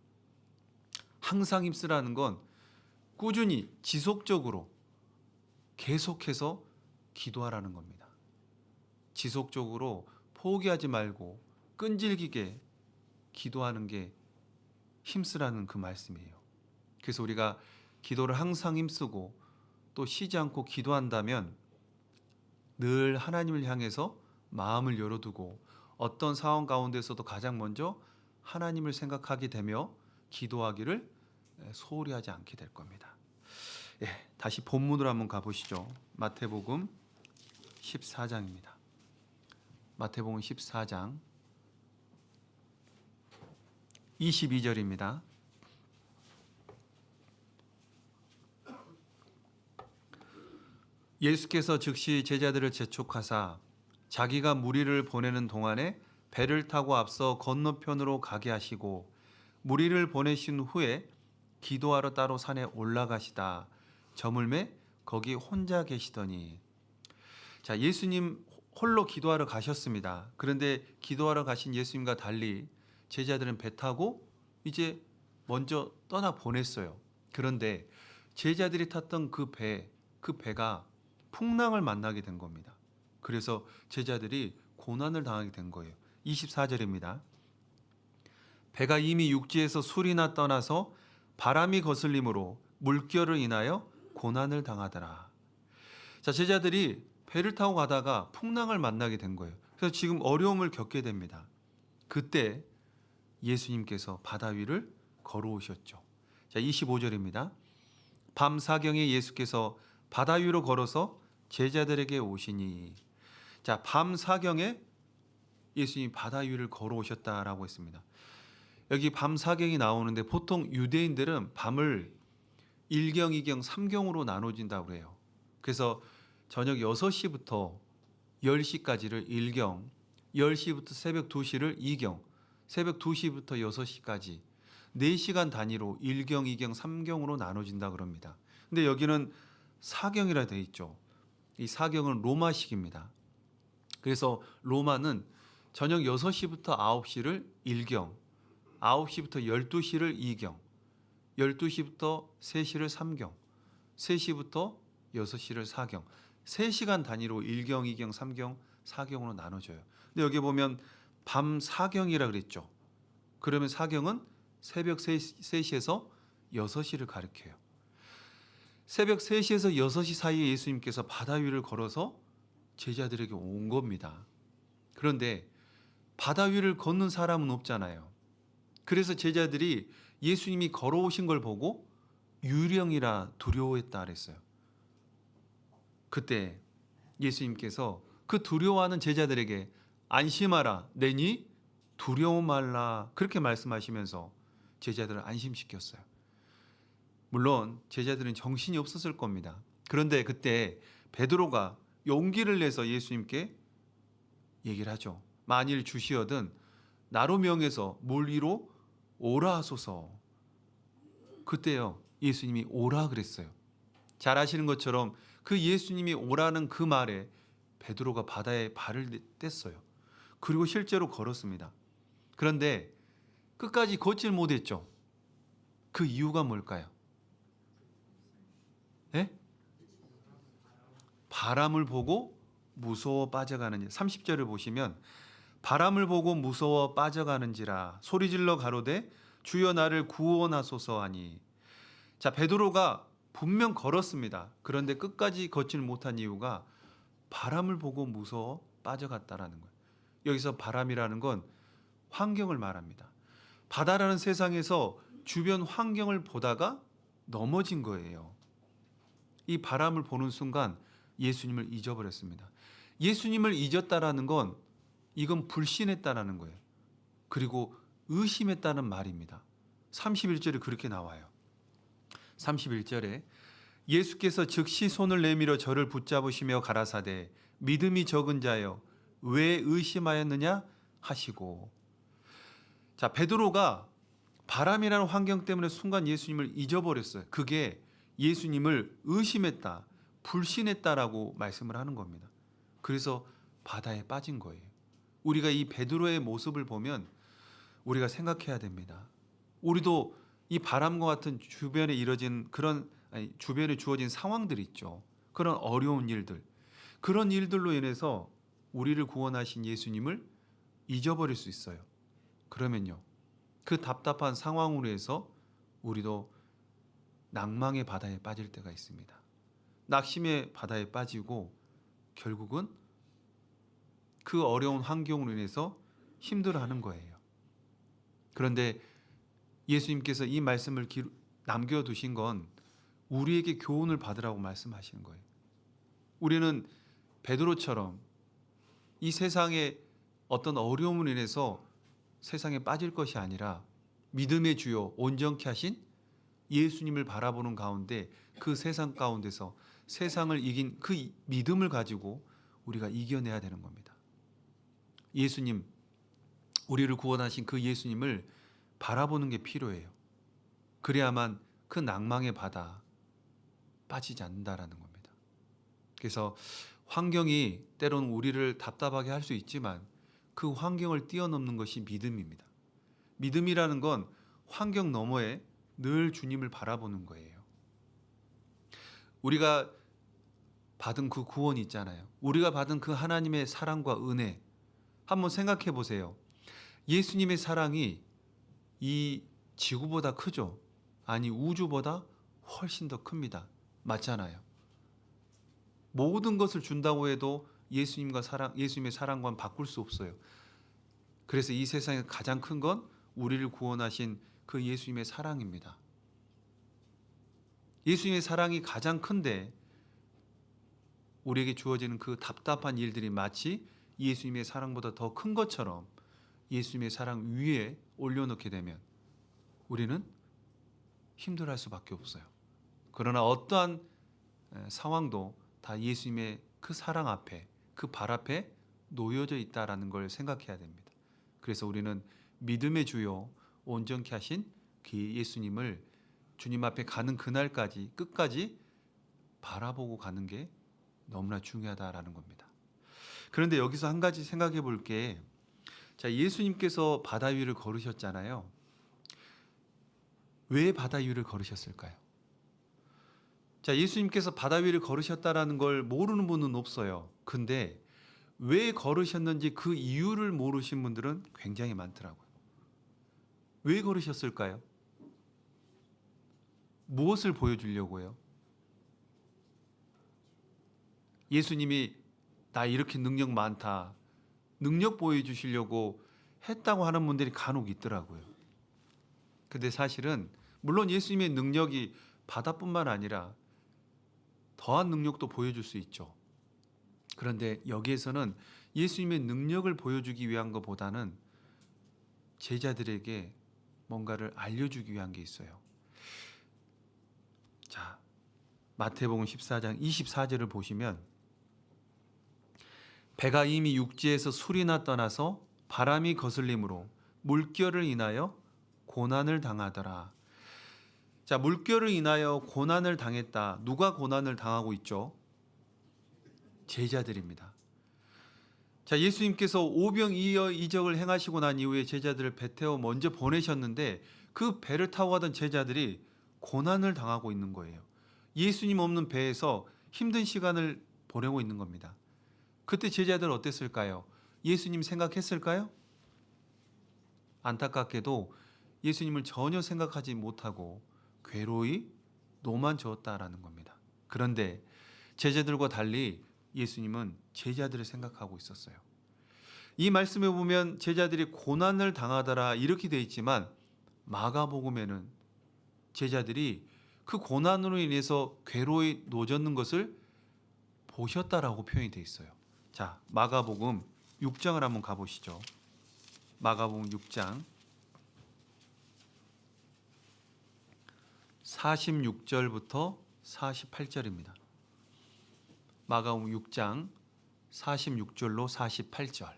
항상 힘쓰라는 건 꾸준히 지속적으로 계속해서 기도하라는 겁니다. 지속적으로 포기하지 말고 끈질기게 기도하는 게 힘쓰라는 그 말씀이에요. 그래서 우리가 기도를 항상 힘쓰고 또 쉬지 않고 기도한다면 늘 하나님을 향해서 마음을 열어두고 어떤 상황 가운데서도 가장 먼저 하나님을 생각하게 되며 기도하기를 소홀히 하지 않게 될 겁니다. 다시 본문으로 한번 가보시죠. 마태복음 14장입니다. 마태복음 14장 22절입니다. 예수께서 즉시 제자들을 재촉하사 자기가 무리를 보내는 동안에 배를 타고 앞서 건너편으로 가게 하시고 무리를 보내신 후에 기도하러 따로 산에 올라가시다 저물매 거기 혼자 계시더니. 자, 예수님 홀로 기도하러 가셨습니다. 그런데 기도하러 가신 예수님과 달리 제자들은 배 타고 이제 먼저 떠나 보냈어요. 그런데 제자들이 탔던 그 배가 풍랑을 만나게 된 겁니다. 그래서 제자들이 고난을 당하게 된 거예요. 24절입니다. 배가 이미 육지에서 술이나 떠나서 바람이 거슬림으로 물결을 인하여 고난을 당하더라. 자, 제자들이 배를 타고 가다가 풍랑을 만나게 된 거예요. 그래서 지금 어려움을 겪게 됩니다. 그때 예수님께서 바다 위를 걸어오셨죠. 자, 25절입니다. 밤 사경에 예수께서 바다 위로 걸어서 제자들에게 오시니. 자, 밤 사경에 예수님이 바다 위를 걸어오셨다라고 했습니다. 여기 밤 사경이 나오는데 보통 유대인들은 밤을 1경, 2경, 3경으로 나눠진다고 해요. 그래서 저녁 6시부터 10시까지를 1경, 10시부터 새벽 2시를 2경, 새벽 2시부터 6시까지 4시간 단위로 1경, 2경, 3경으로 나눠진다 그럽니다. 근데 여기는 사경이라 되어 있죠. 이 사경은 로마식입니다. 그래서 로마는 저녁 6시부터 9시를 1경, 9시부터 12시를 2경, 12시부터 3시를 3경, 3시부터 6시를 4경, 3시간 단위로 1경, 2경, 3경, 4경으로 나눠져요. 근데 여기 보면 밤 사경이라 그랬죠. 그러면 사경은 새벽 3시에서 6시를 가리켜요. 새벽 3시에서 6시 사이에 예수님께서 바다 위를 걸어서 제자들에게 온 겁니다. 그런데 바다 위를 걷는 사람은 없잖아요. 그래서 제자들이 예수님이 걸어오신 걸 보고 유령이라 두려워했다 그랬어요. 그때 예수님께서 그 두려워하는 제자들에게 안심하라, 내니 두려워 말라 그렇게 말씀하시면서 제자들을 안심시켰어요. 물론 제자들은 정신이 없었을 겁니다. 그런데 그때 베드로가 용기를 내서 예수님께 얘기를 하죠. 만일 주시어든 나로 명해서 물 위로 오라 하소서. 그때요 예수님이 오라 그랬어요. 잘 아시는 것처럼 그 예수님이 오라는 그 말에 베드로가 바다에 발을 뗐어요. 그리고 실제로 걸었습니다. 그런데 끝까지 걷질 못했죠. 그 이유가 뭘까요? 예? 바람을 보고 무서워 빠져가는지. 30절을 보시면 바람을 보고 무서워 빠져가는지라 소리질러 가로되 주여 나를 구원하소서 하니. 자, 베드로가 분명 걸었습니다. 그런데 끝까지 걷질 못한 이유가 바람을 보고 무서워 빠져갔다라는 거예요. 여기서 바람이라는 건 환경을 말합니다. 바다라는 세상에서 주변 환경을 보다가 넘어진 거예요. 이 바람을 보는 순간 예수님을 잊어버렸습니다. 예수님을 잊었다라는 건 이건 불신했다라는 거예요. 그리고 의심했다는 말입니다. 31절에 그렇게 나와요. 31절에 예수께서 즉시 손을 내밀어 저를 붙잡으시며 가라사대 믿음이 적은 자여 왜 의심하였느냐 하시고. 자, 베드로가 바람이라는 환경 때문에 순간 예수님을 잊어버렸어요. 그게 예수님을 의심했다, 불신했다라고 말씀을 하는 겁니다. 그래서 바다에 빠진 거예요. 우리가 이 베드로의 모습을 보면 우리가 생각해야 됩니다. 우리도 이 바람과 같은 주변에 이뤄진 주변에 주어진 상황들 있죠. 그런 어려운 일들, 그런 일들로 인해서 우리를 구원하신 예수님을 잊어버릴 수 있어요. 그러면요, 그 답답한 상황으로 해서 우리도 낭망의 바다에 빠질 때가 있습니다. 낙심의 바다에 빠지고 결국은 그 어려운 환경으로 인해서 힘들어하는 거예요. 그런데 예수님께서 이 말씀을 남겨두신 건 우리에게 교훈을 받으라고 말씀하시는 거예요. 우리는 베드로처럼 이 세상의 어떤 어려움으로 인해서 세상에 빠질 것이 아니라 믿음의 주요 온전케 하신 예수님을 바라보는 가운데 그 세상 가운데서 세상을 이긴 그 믿음을 가지고 우리가 이겨내야 되는 겁니다. 예수님, 우리를 구원하신 그 예수님을 바라보는 게 필요해요. 그래야만 그 낭망의 바다 빠지지 않는다라는 겁니다. 그래서 환경이 때로는 우리를 답답하게 할 수 있지만 그 환경을 뛰어넘는 것이 믿음입니다. 믿음이라는 건 환경 너머에 늘 주님을 바라보는 거예요. 우리가 받은 그 구원이 있잖아요. 우리가 받은 그 하나님의 사랑과 은혜, 한번 생각해 보세요. 예수님의 사랑이 이 지구보다 크죠? 아니, 우주보다 훨씬 더 큽니다. 맞잖아요. 모든 것을 준다고 해도 예수님의 사랑과는 바꿀 수 없어요. 그래서 이 세상에 가장 큰 건 우리를 구원하신 그 예수님의 사랑입니다. 예수님의 사랑이 가장 큰데 우리에게 주어지는 그 답답한 일들이 마치 예수님의 사랑보다 더 큰 것처럼 예수님의 사랑 위에 올려놓게 되면 우리는 힘들어할 수밖에 없어요. 그러나 어떠한 상황도 다 예수님의 그 사랑 앞에, 그 발 앞에 놓여져 있다라는 걸 생각해야 됩니다. 그래서 우리는 믿음의 주요 온전케 하신 그 예수님을 주님 앞에 가는 그날까지 끝까지 바라보고 가는 게 너무나 중요하다라는 겁니다. 그런데 여기서 한 가지 생각해 볼 게, 자, 예수님께서 바다 위를 걸으셨잖아요. 왜 바다 위를 걸으셨을까요? 자, 예수님께서 바다 위를 걸으셨다라는 걸 모르는 분은 없어요. 근데 왜 걸으셨는지 그 이유를 모르신 분들은 굉장히 많더라고요. 왜 걸으셨을까요? 무엇을 보여주려고요? 예수님이 나 이렇게 능력 많다, 능력 보여주시려고 했다고 하는 분들이 간혹 있더라고요. 근데 사실은 물론 예수님의 능력이 바다뿐만 아니라 더한 능력도 보여줄 수 있죠. 그런데 여기에서는 예수님의 능력을 보여주기 위한 것보다는 제자들에게 뭔가를 알려주기 위한 게 있어요. 자, 마태복음 14장 24절을 보시면 배가 이미 육지에서 술이나 떠나서 바람이 거슬림으로 물결을 인하여 고난을 당하더라. 자, 물결을 인하여 고난을 당했다. 누가 고난을 당하고 있죠? 제자들입니다. 자, 예수님께서 오병이어이적을 행하시고 난 이후에 제자들을 배 태워 먼저 보내셨는데 그 배를 타고 가던 제자들이 고난을 당하고 있는 거예요. 예수님 없는 배에서 힘든 시간을 보내고 있는 겁니다. 그때 제자들 어땠을까요? 예수님 생각했을까요? 안타깝게도 예수님을 전혀 생각하지 못하고 괴로이 노만 저었다라는 겁니다. 그런데 제자들과 달리 예수님은 제자들을 생각하고 있었어요. 이 말씀에 보면 제자들이 고난을 당하더라 이렇게 되어 있지만 마가복음에는 제자들이 그 고난으로 인해서 괴로이 노젓는 것을 보셨다라고 표현이 되어 있어요. 자, 마가복음 6장을 한번 가보시죠. 마가복음 6장 46절부터 48절입니다. 마가복음 6장 46절로 48절.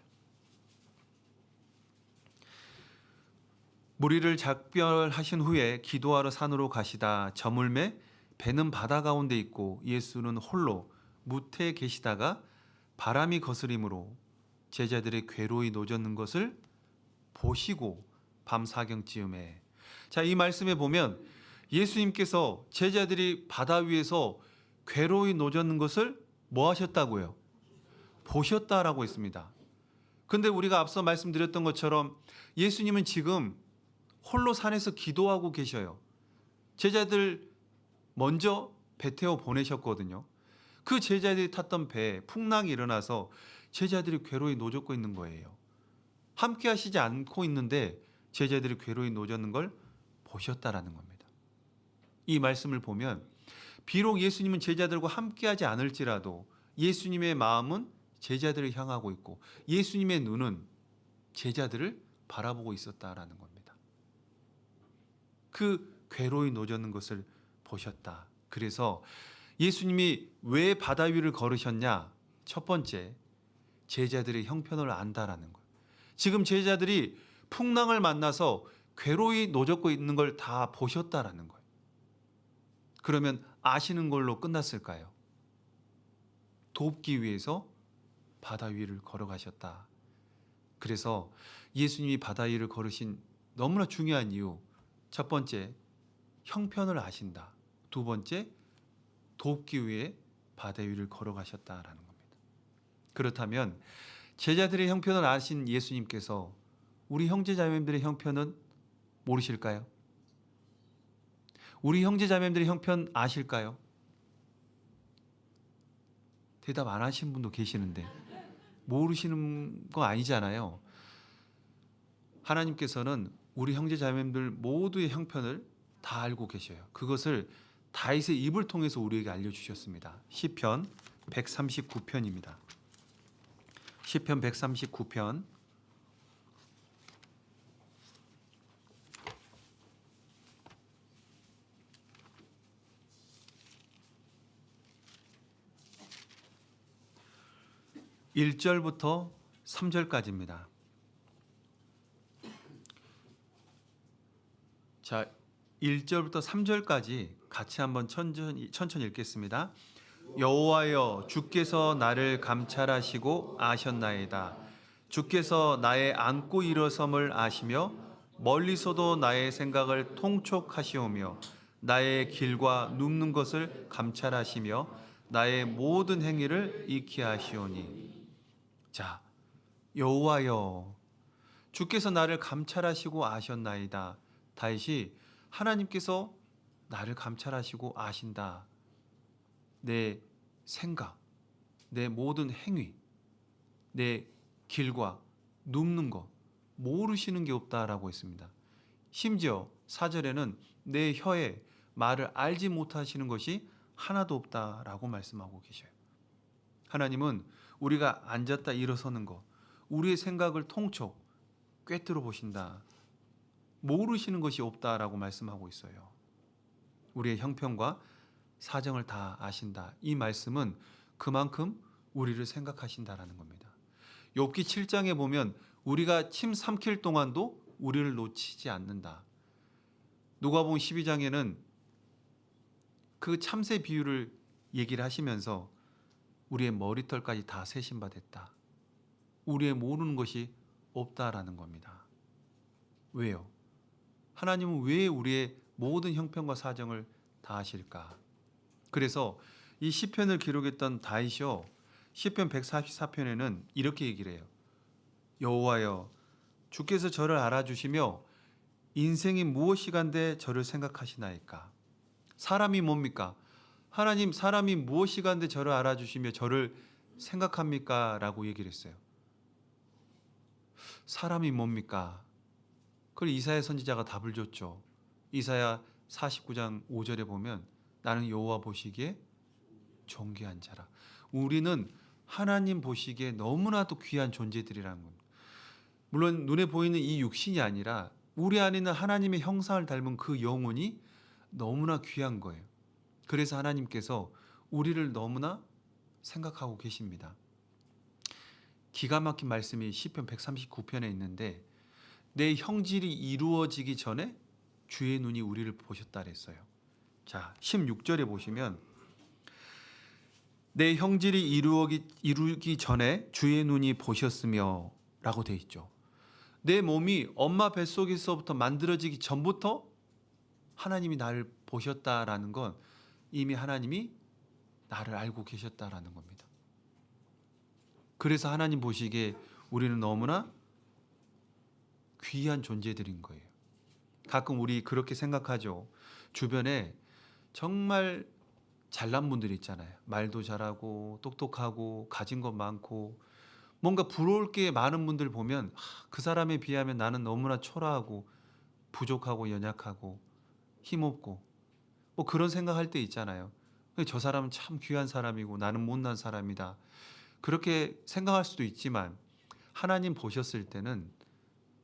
무리를 작별하신 후에 기도하러 산으로 가시다 저물매 배는 바다 가운데 있고 예수는 홀로 무태에 계시다가 바람이 거스림으로 제자들이 괴로이 노젓는 것을 보시고 밤 사경쯤에, 자, 이 말씀에 보면 예수님께서 제자들이 바다 위에서 괴로이 노젓는 것을 뭐 하셨다고요? 보셨다라고 했습니다. 근데 우리가 앞서 말씀드렸던 것처럼 예수님은 지금 홀로 산에서 기도하고 계셔요. 제자들 먼저 배 태워 보내셨거든요. 그 제자들이 탔던 배에 풍랑이 일어나서 제자들이 괴로이 노젓고 있는 거예요. 함께 하시지 않고 있는데 제자들이 괴로이 노젓는 걸 보셨다라는 겁니다. 이 말씀을 보면 비록 예수님은 제자들과 함께 하지 않을지라도 예수님의 마음은 제자들을 향하고 있고 예수님의 눈은 제자들을 바라보고 있었다라는 겁니다. 그 괴로이 노젓는 것을 보셨다. 그래서 예수님이 왜 바다 위를 걸으셨냐? 첫 번째, 제자들의 형편을 안다라는 거예요. 지금 제자들이 풍랑을 만나서 괴로이 노젓고 있는 걸 다 보셨다라는 거예요. 그러면 아시는 걸로 끝났을까요? 돕기 위해서 바다 위를 걸어가셨다. 그래서 예수님이 바다 위를 걸으신 너무나 중요한 이유, 첫 번째, 형편을 아신다. 두 번째, 돕기 위해 바다 위를 걸어가셨다라는 겁니다. 그렇다면 제자들의 형편을 아신 예수님께서 우리 형제자매들의 형편은 모르실까요? 우리 형제자매들의 형편 아실까요? 대답 안 하신 분도 계시는데 모르시는 거 아니잖아요. 하나님께서는 우리 형제자매들 모두의 형편을 다 알고 계셔요. 그것을 다윗의 입을 통해서 우리에게 알려주셨습니다. 시편 139편입니다. 시편 139편 1절부터 3절까지입니다. 자, 1절부터 3절까지 같이 한번 천천히 읽겠습니다. 여호와여, 주께서 나를 감찰하시고 아셨나이다. 주께서 나의 앉고 일어섬을 아시며 멀리서도 나의 생각을 통촉하시오며 나의 길과 눕는 것을 감찰하시며 나의 모든 행위를 익히 하시오니. 자, 여호와여, 주께서 나를 감찰하시고 아셨나이다. 다윗이 하나님께서 나를 감찰하시고 아신다. 내 생각, 내 모든 행위, 내 길과 눕는 것 모르시는 게 없다라고 했습니다. 심지어 4절에는 내 혀에 말을 알지 못하시는 것이 하나도 없다라고 말씀하고 계셔요. 하나님은 우리가 앉았다 일어서는 것, 우리의 생각을 통촉 꿰뚫어 보신다. 모르시는 것이 없다라고 말씀하고 있어요. 우리의 형편과 사정을 다 아신다. 이 말씀은 그만큼 우리를 생각하신다라는 겁니다. 욥기 7장에 보면 우리가 침 삼킬 동안도 우리를 놓치지 않는다. 누가복음 12장에는 그 참새 비유를 얘기를 하시면서 우리의 머리털까지 다 세신 바 됐다. 우리의 모르는 것이 없다라는 겁니다. 왜요? 하나님은 왜 우리의 모든 형편과 사정을 다 아실까? 그래서 이 시편을 기록했던 다윗이요, 시편 144편에는 이렇게 얘기를 해요. 여호와여, 주께서 저를 알아주시며 인생이 무엇이간데 저를 생각하시나이까? 사람이 뭡니까? 하나님, 사람이 무엇이간데 저를 알아주시며 저를 생각합니까? 라고 얘기를 했어요. 사람이 뭡니까? 그걸 이사야 선지자가 답을 줬죠. 이사야 49장 5절에 보면 나는 여호와 보시기에 존귀한 자라. 우리는 하나님 보시기에 너무나도 귀한 존재들이라는 겁니다. 물론 눈에 보이는 이 육신이 아니라 우리 안에 있는 하나님의 형상을 닮은 그 영혼이 너무나 귀한 거예요. 그래서 하나님께서 우리를 너무나 생각하고 계십니다. 기가 막힌 말씀이 시편 139편에 있는데 내 형질이 이루어지기 전에 주의 눈이 우리를 보셨다 그랬어요. 자, 16절에 보시면 내 형질이 이루기 전에 주의 눈이 보셨으며 라고 돼 있죠. 내 몸이 엄마 뱃속에서부터 만들어지기 전부터 하나님이 나를 보셨다라는 건 이미 하나님이 나를 알고 계셨다라는 겁니다. 그래서 하나님 보시기에 우리는 너무나 귀한 존재들인 거예요. 가끔 우리 그렇게 생각하죠. 주변에 정말 잘난 분들이 있잖아요. 말도 잘하고 똑똑하고 가진 것 많고 뭔가 부러울 게 많은 분들 보면 그 사람에 비하면 나는 너무나 초라하고 부족하고 연약하고 힘없고 뭐 그런 생각할 때 있잖아요. 저 사람은 참 귀한 사람이고 나는 못난 사람이다. 그렇게 생각할 수도 있지만 하나님 보셨을 때는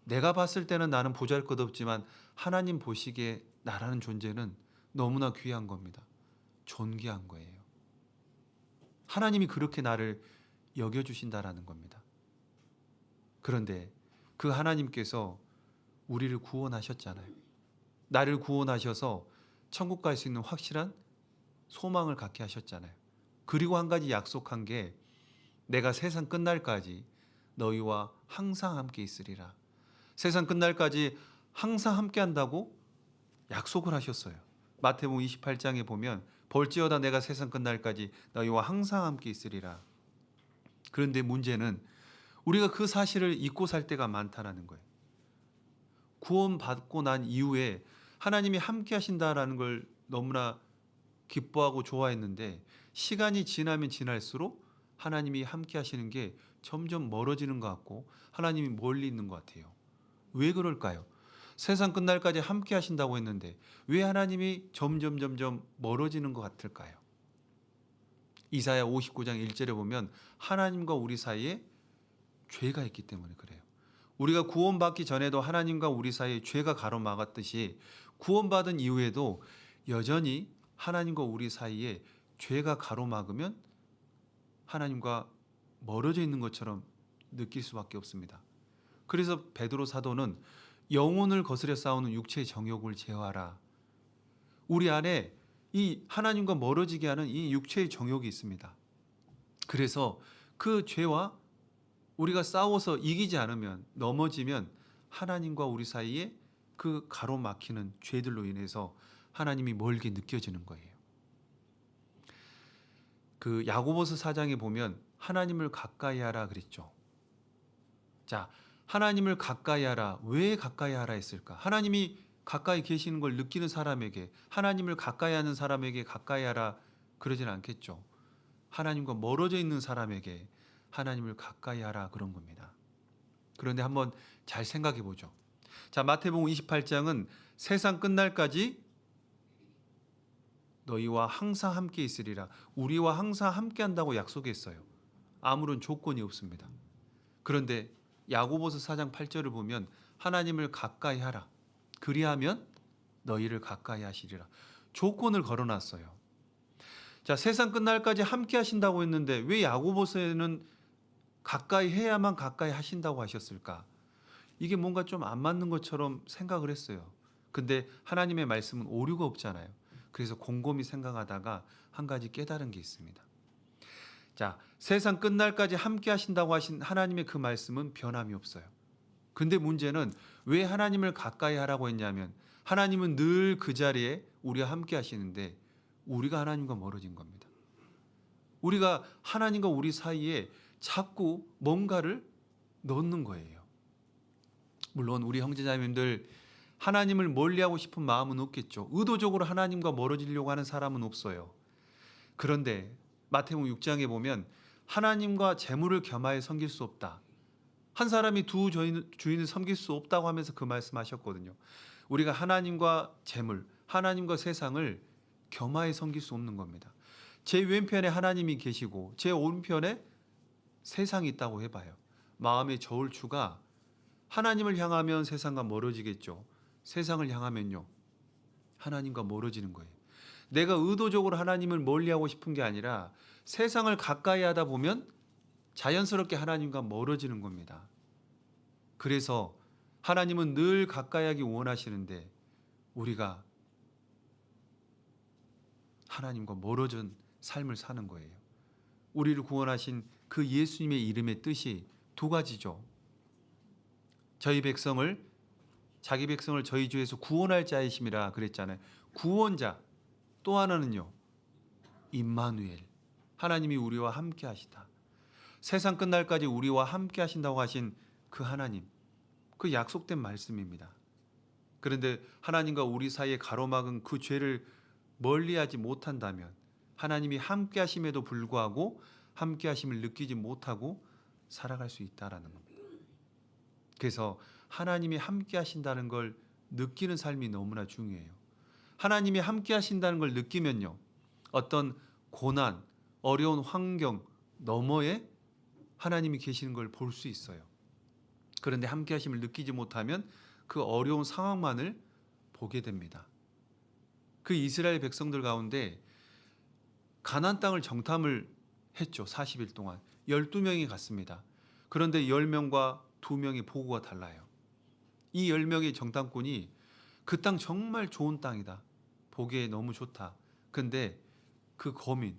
내가 봤을 때는 나는 보잘것없지만 하나님 보시기에 나라는 존재는 너무나 귀한 겁니다. 존귀한 거예요. 하나님이 그렇게 나를 여겨주신다라는 겁니다. 그런데 그 하나님께서 우리를 구원하셨잖아요. 나를 구원하셔서 천국 갈 수 있는 확실한 소망을 갖게 하셨잖아요. 그리고 한 가지 약속한 게 내가 세상 끝날까지 너희와 항상 함께 있으리라. 세상 끝날까지 항상 함께 한다고 약속을 하셨어요. 마태복음 28장에 보면 볼지어다 내가 세상 끝날까지 너희와 항상 함께 있으리라. 그런데 문제는 우리가 그 사실을 잊고 살 때가 많다라는 거예요. 구원받고 난 이후에 하나님이 함께 하신다라는 걸 너무나 기뻐하고 좋아했는데 시간이 지나면 지날수록 하나님이 함께 하시는 게 점점 멀어지는 것 같고 하나님이 멀리 있는 것 같아요. 왜 그럴까요? 세상 끝날까지 함께 하신다고 했는데 왜 하나님이 점점 멀어지는 것 같을까요? 이사야 59장 1절에 보면 하나님과 우리 사이에 죄가 있기 때문에 그래요. 우리가 구원받기 전에도 하나님과 우리 사이에 죄가 가로막았듯이 구원받은 이후에도 여전히 하나님과 우리 사이에 죄가 가로막으면 하나님과 멀어져 있는 것처럼 느낄 수밖에 없습니다. 그래서 베드로 사도는 영혼을 거스려 싸우는 육체의 정욕을 제어하라. 우리 안에 이 하나님과 멀어지게 하는 이 육체의 정욕이 있습니다. 그래서 그 죄와 우리가 싸워서 이기지 않으면 넘어지면 하나님과 우리 사이에 그 가로막히는 죄들로 인해서 하나님이 멀게 느껴지는 거예요. 그 야고보서 4장에 보면 하나님을 가까이 하라 그랬죠. 자, 하나님을 가까이 하라. 왜 가까이 하라 했을까? 하나님이 가까이 계시는 걸 느끼는 사람에게, 하나님을 가까이 하는 사람에게 가까이 하라 그러진 않겠죠. 하나님과 멀어져 있는 사람에게 하나님을 가까이 하라 그런 겁니다. 그런데 한번 잘 생각해 보죠. 자, 마태복음 28장은 세상 끝날까지 너희와 항상 함께 있으리라. 우리와 항상 함께 한다고 약속했어요. 아무런 조건이 없습니다. 그런데 야고보서 4장 8절을 보면 하나님을 가까이 하라. 그리하면 너희를 가까이 하시리라. 조건을 걸어놨어요. 자, 세상 끝날까지 함께 하신다고 했는데 왜 야고보서에는 가까이 해야만 가까이 하신다고 하셨을까? 이게 뭔가 좀 안 맞는 것처럼 생각을 했어요. 근데 하나님의 말씀은 오류가 없잖아요. 그래서 곰곰이 생각하다가 한 가지 깨달은 게 있습니다. 자, 세상 끝날까지 함께 하신다고 하신 하나님의 그 말씀은 변함이 없어요. 근데 문제는 왜 하나님을 가까이 하라고 했냐면 하나님은 늘 그 자리에 우리와 함께 하시는데 우리가 하나님과 멀어진 겁니다. 우리가 하나님과 우리 사이에 자꾸 뭔가를 넣는 거예요. 물론 우리 형제자매님들 하나님을 멀리하고 싶은 마음은 없겠죠. 의도적으로 하나님과 멀어지려고 하는 사람은 없어요. 그런데 마태복음 6장에 보면 하나님과 재물을 겸하여 섬길 수 없다. 한 사람이 두 주인을 섬길 수 없다고 하면서 그 말씀하셨거든요. 우리가 하나님과 재물, 하나님과 세상을 겸하여 섬길 수 없는 겁니다. 제 왼편에 하나님이 계시고 제 오른편에 세상이 있다고 해봐요. 마음의 저울추가 하나님을 향하면 세상과 멀어지겠죠. 세상을 향하면요, 하나님과 멀어지는 거예요. 내가 의도적으로 하나님을 멀리하고 싶은 게 아니라 세상을 가까이 하다 보면 자연스럽게 하나님과 멀어지는 겁니다. 그래서 하나님은 늘 가까이 하기 원하시는데 우리가 하나님과 멀어진 삶을 사는 거예요. 우리를 구원하신 그 예수님의 이름의 뜻이 두 가지죠. 자기 백성을 저희 주에서 구원할 자이심이라 그랬잖아요. 구원자. 또 하나는요, 임마누엘. 하나님이 우리와 함께 하시다. 세상 끝날까지 우리와 함께 하신다고 하신 그 하나님, 그 약속된 말씀입니다. 그런데 하나님과 우리 사이에 가로막은 그 죄를 멀리하지 못한다면 하나님이 함께 하심에도 불구하고 함께 하심을 느끼지 못하고 살아갈 수 있다라는 겁니다. 그래서 하나님이 함께 하신다는 걸 느끼는 삶이 너무나 중요해요. 하나님이 함께 하신다는 걸 느끼면요, 어떤 고난, 어려운 환경 너머에 하나님이 계시는 걸 볼 수 있어요. 그런데 함께 하심을 느끼지 못하면 그 어려운 상황만을 보게 됩니다. 그 이스라엘 백성들 가운데 가나안 땅을 정탐을 했죠. 40일 동안 12명이 갔습니다. 그런데 10명과 2명의 보고가 달라요. 이 10명의 정탐꾼이 그 땅 정말 좋은 땅이다, 보기에 너무 좋다. 근데 그 거민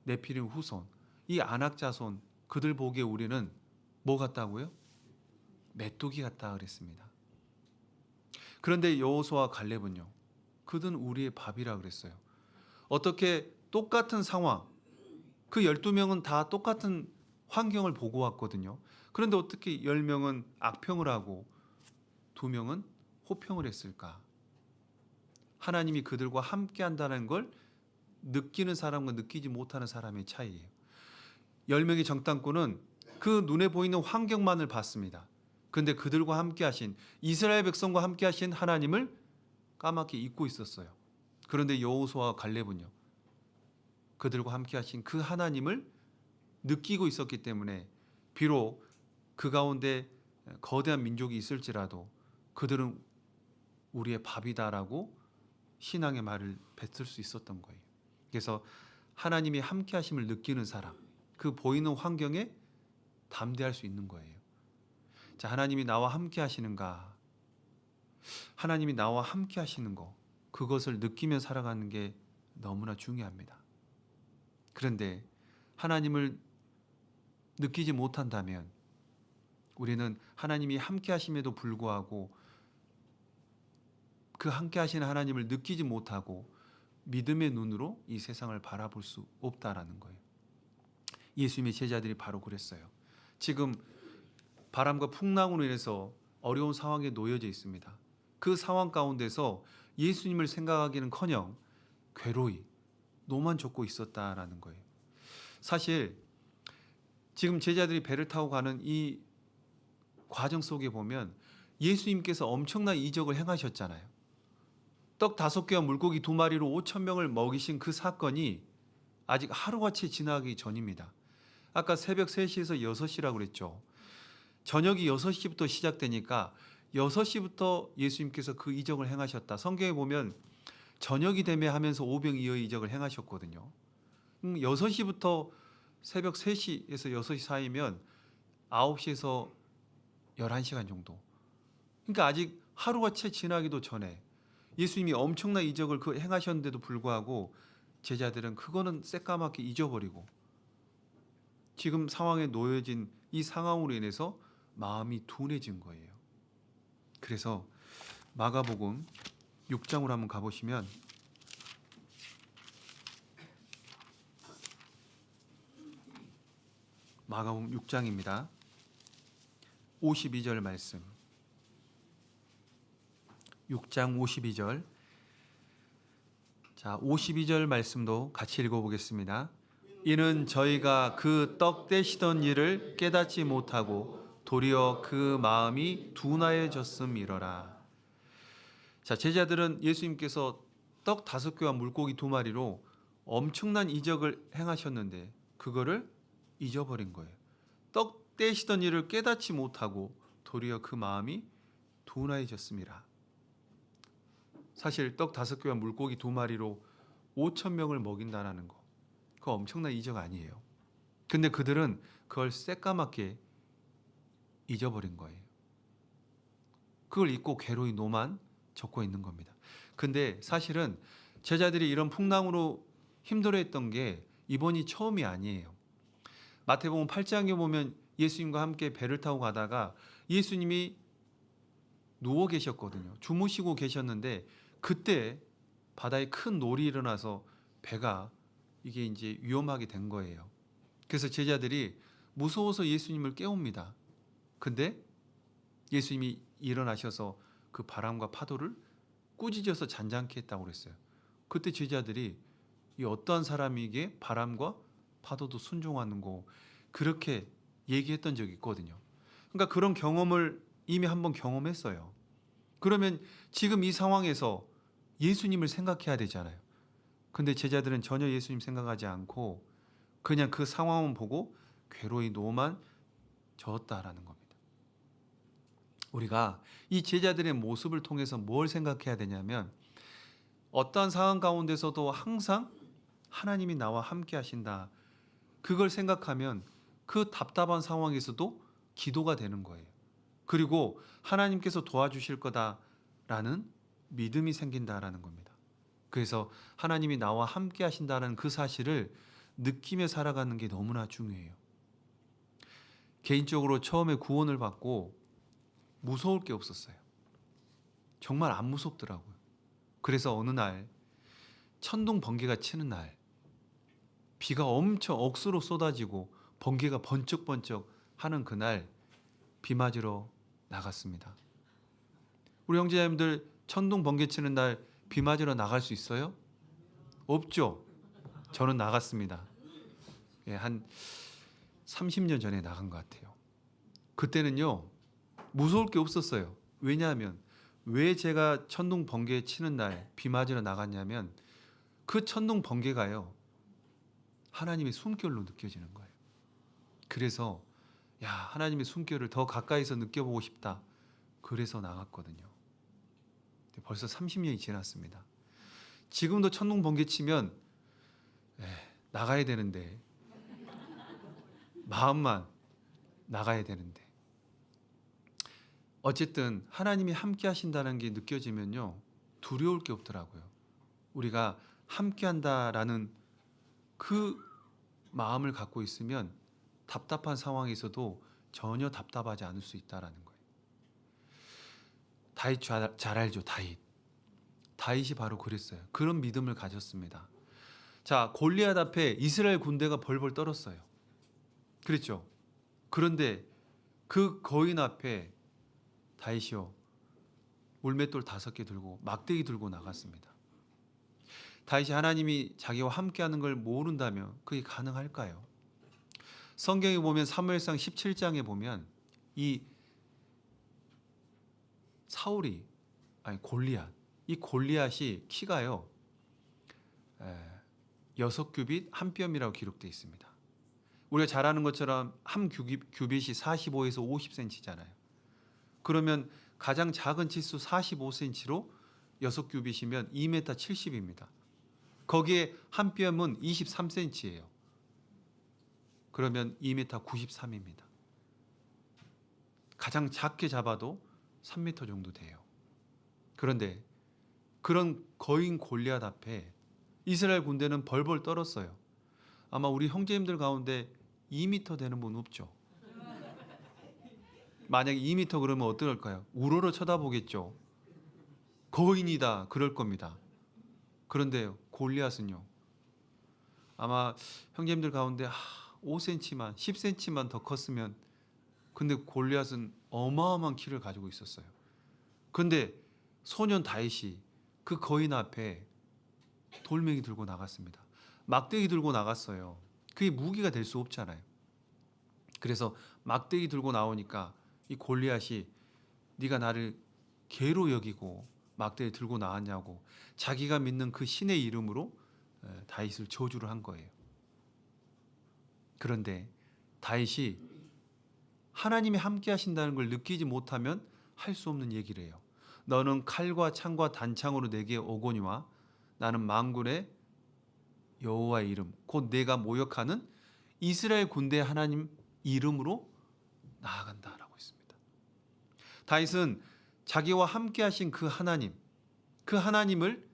네피림 후손, 이 아낙 자손, 그들 보기에 우리는 뭐 같다고요? 메뚜기 같다 그랬습니다. 그런데 여호수아와 갈렙은요, 그들은 우리의 밥이라 그랬어요. 어떻게 똑같은 상황, 그 12명은 다 똑같은 환경을 보고 왔거든요. 그런데 어떻게 10명은 악평을 하고 2명은 호평을 했을까? 하나님이 그들과 함께 한다는 걸 느끼는 사람과 느끼지 못하는 사람의 차이예요. 10명의 정탐꾼은 그 눈에 보이는 환경만을 봤습니다. 그런데 그들과 함께 하신, 이스라엘 백성과 함께 하신 하나님을 까맣게 잊고 있었어요. 그런데 여호수아와 갈렙은요, 그들과 함께 하신 그 하나님을 느끼고 있었기 때문에 비록 그 가운데 거대한 민족이 있을지라도 그들은 우리의 밥이다라고 신앙의 말을 뱉을 수 있었던 거예요. 그래서 하나님이 함께 하심을 느끼는 사람, 그 보이는 환경에 담대할 수 있는 거예요. 자, 하나님이 나와 함께 하시는가? 하나님이 나와 함께 하시는 거, 그것을 느끼며 살아가는 게 너무나 중요합니다. 그런데 하나님을 느끼지 못한다면 우리는 하나님이 함께 하심에도 불구하고 그 함께 하시는 하나님을 느끼지 못하고 믿음의 눈으로 이 세상을 바라볼 수 없다라는 거예요. 예수님의 제자들이 바로 그랬어요. 지금 바람과 풍랑으로 인해서 어려운 상황에 놓여져 있습니다. 그 상황 가운데서 예수님을 생각하기는커녕 괴로이 노만 젓고 있었다라는 거예요. 사실 지금 제자들이 배를 타고 가는 이 과정 속에 보면 예수님께서 엄청난 이적을 행하셨잖아요. 떡 5개와 물고기 2마리로 5,000명을 먹이신 그 사건이 아직 하루같이 지나기 전입니다. 아까 새벽 3시에서 6시라고 그랬죠. 저녁이 6시부터 시작되니까 6시부터 예수님께서 그 이적을 행하셨다. 성경에 보면 저녁이 되며 하면서 오병이어의 이적을 행하셨거든요. 6시부터 새벽 3시에서 6시 사이면 9시에서 11시간 정도. 그러니까 아직 하루가 채 지나기도 전에 예수님이 엄청난 이적을 행하셨는데도 불구하고 제자들은 그거는 새까맣게 잊어버리고 지금 상황에 놓여진 이 상황으로 인해서 마음이 둔해진 거예요. 그래서 마가복음 6장으로 한번 가보시면 마가복음 6장입니다. 52절 말씀. 6장 52절. 자, 52절 말씀도 같이 읽어보겠습니다. 이는 저희가 그 떡 떼시던 일을 깨닫지 못하고 도리어 그 마음이 둔하여졌음이러라. 자, 제자들은 예수님께서 떡 5개와 물고기 2마리로 엄청난 이적을 행하셨는데 그거를 잊어버린 거예요. 떡 떼시던 일을 깨닫지 못하고 도리어 그 마음이 둔하여졌음이라. 사실 떡 5개와 물고기 2마리로 5천 명을 먹인다라는 거, 그거 엄청난 이적 아니에요. 근데 그들은 그걸 새까맣게 잊어버린 거예요. 그걸 잊고 괴로이 노만 적고 있는 겁니다. 근데 사실은 제자들이 이런 풍랑으로 힘들어했던 게 이번이 처음이 아니에요. 마태복음 8장에 보면 예수님과 함께 배를 타고 가다가 예수님이 누워 계셨거든요. 주무시고 계셨는데 그때 바다에 큰 놀이 일어나서 배가 이게 이제 위험하게 된 거예요. 그래서 제자들이 무서워서 예수님을 깨웁니다. 근데 예수님이 일어나셔서 그 바람과 파도를 꾸짖어서 잔잔케 했다고 그랬어요. 그때 제자들이 이 어떠한 사람에게 바람과 파도도 순종하는 거, 그렇게 얘기했던 적이 있거든요. 그러니까 그런 경험을 이미 한번 경험했어요. 그러면 지금 이 상황에서 예수님을 생각해야 되잖아요. 근데 제자들은 전혀 예수님 생각하지 않고 그냥 그 상황만 보고 괴로이 노만 졌다라는 겁니다. 우리가 이 제자들의 모습을 통해서 뭘 생각해야 되냐면, 어떠한 상황 가운데서도 항상 하나님이 나와 함께 하신다, 그걸 생각하면 그 답답한 상황에서도 기도가 되는 거예요. 그리고 하나님께서 도와주실 거다라는 믿음이 생긴다라는 겁니다. 그래서 하나님이 나와 함께 하신다는 그 사실을 느끼며 살아가는 게 너무나 중요해요. 개인적으로 처음에 구원을 받고 무서울 게 없었어요. 정말 안 무섭더라고요. 그래서 어느 날 천둥 번개가 치는 날, 비가 엄청 억수로 쏟아지고 번개가 번쩍번쩍 하는 그날 비 맞으러 나갔습니다. 우리 형제자매들 천둥 번개 치는 날 비 맞으러 나갈 수 있어요? 없죠. 저는 나갔습니다. 한 30년 전에 나간 것 같아요. 그때는요 무서울 게 없었어요. 왜냐하면 왜 제가 천둥 번개 치는 날 비 맞으러 나갔냐면, 그 천둥 번개가요 하나님의 숨결로 느껴지는 거예요. 그래서 야, 하나님의 숨결을 더 가까이서 느껴보고 싶다. 그래서 나갔거든요. 벌써 30년이 지났습니다. 지금도 천둥 번개 치면 나가야 되는데, 마음만 나가야 되는데, 어쨌든 하나님이 함께 하신다는 게 느껴지면요 두려울 게 없더라고요. 우리가 함께 한다라는 그 마음을 갖고 있으면 답답한 상황에서도 전혀 답답하지 않을 수 있다라는 거예요. 다윗 잘 알죠. 다윗이 바로 그랬어요. 그런 믿음을 가졌습니다. 자, 골리앗 앞에 이스라엘 군대가 벌벌 떨었어요. 그랬죠. 그런데 그 거인 앞에 다윗이요 물맷돌 5개 들고 막대기 들고 나갔습니다. 다윗이 하나님이 자기와 함께하는 걸 모른다면 그게 가능할까요? 성경에 보면 사무엘상 17장에 보면 이 이 골리앗이 키가요 6규빗 한 뼘이라고 기록되어 있습니다. 우리가 잘 아는 것처럼 한 규빗이 45에서 50cm잖아요. 그러면 가장 작은 치수 45cm로 6규빗이면 2m 70입니다. 거기에 한 뼘은 23cm예요. 그러면 2m 93입니다. 가장 작게 잡아도 3m 정도 돼요. 그런데 그런 거인 골리앗 앞에 이스라엘 군대는 벌벌 떨었어요. 아마 우리 형제님들 가운데 2m 되는 분 없죠. 만약에 2m 그러면 어떨까요? 우러러 쳐다보겠죠. 거인이다 그럴 겁니다. 그런데 골리앗은요. 아마 형제님들 가운데 5cm만 10cm만 더 컸으면, 근데 골리앗은 어마어마한 키를 가지고 있었어요. 근데 소년 다윗이 그 거인 앞에 돌멩이 들고 나갔습니다. 막대기 들고 나갔어요. 그게 무기가 될 수 없잖아요. 그래서 막대기 들고 나오니까 이 골리앗이 네가 나를 개로 여기고 막대기 들고 나왔냐고 자기가 믿는 그 신의 이름으로 다윗을 저주를 한 거예요. 그런데 다윗이 하나님이 함께 하신다는 걸 느끼지 못하면 할 수 없는 얘기를 해요. 너는 칼과 창과 단창으로 내게 오거니와 나는 만군의 여호와의 이름 곧 내가 모욕하는 이스라엘 군대 하나님 이름으로 나아간다라고 했습니다. 다윗은 자기와 함께 하신 그 하나님을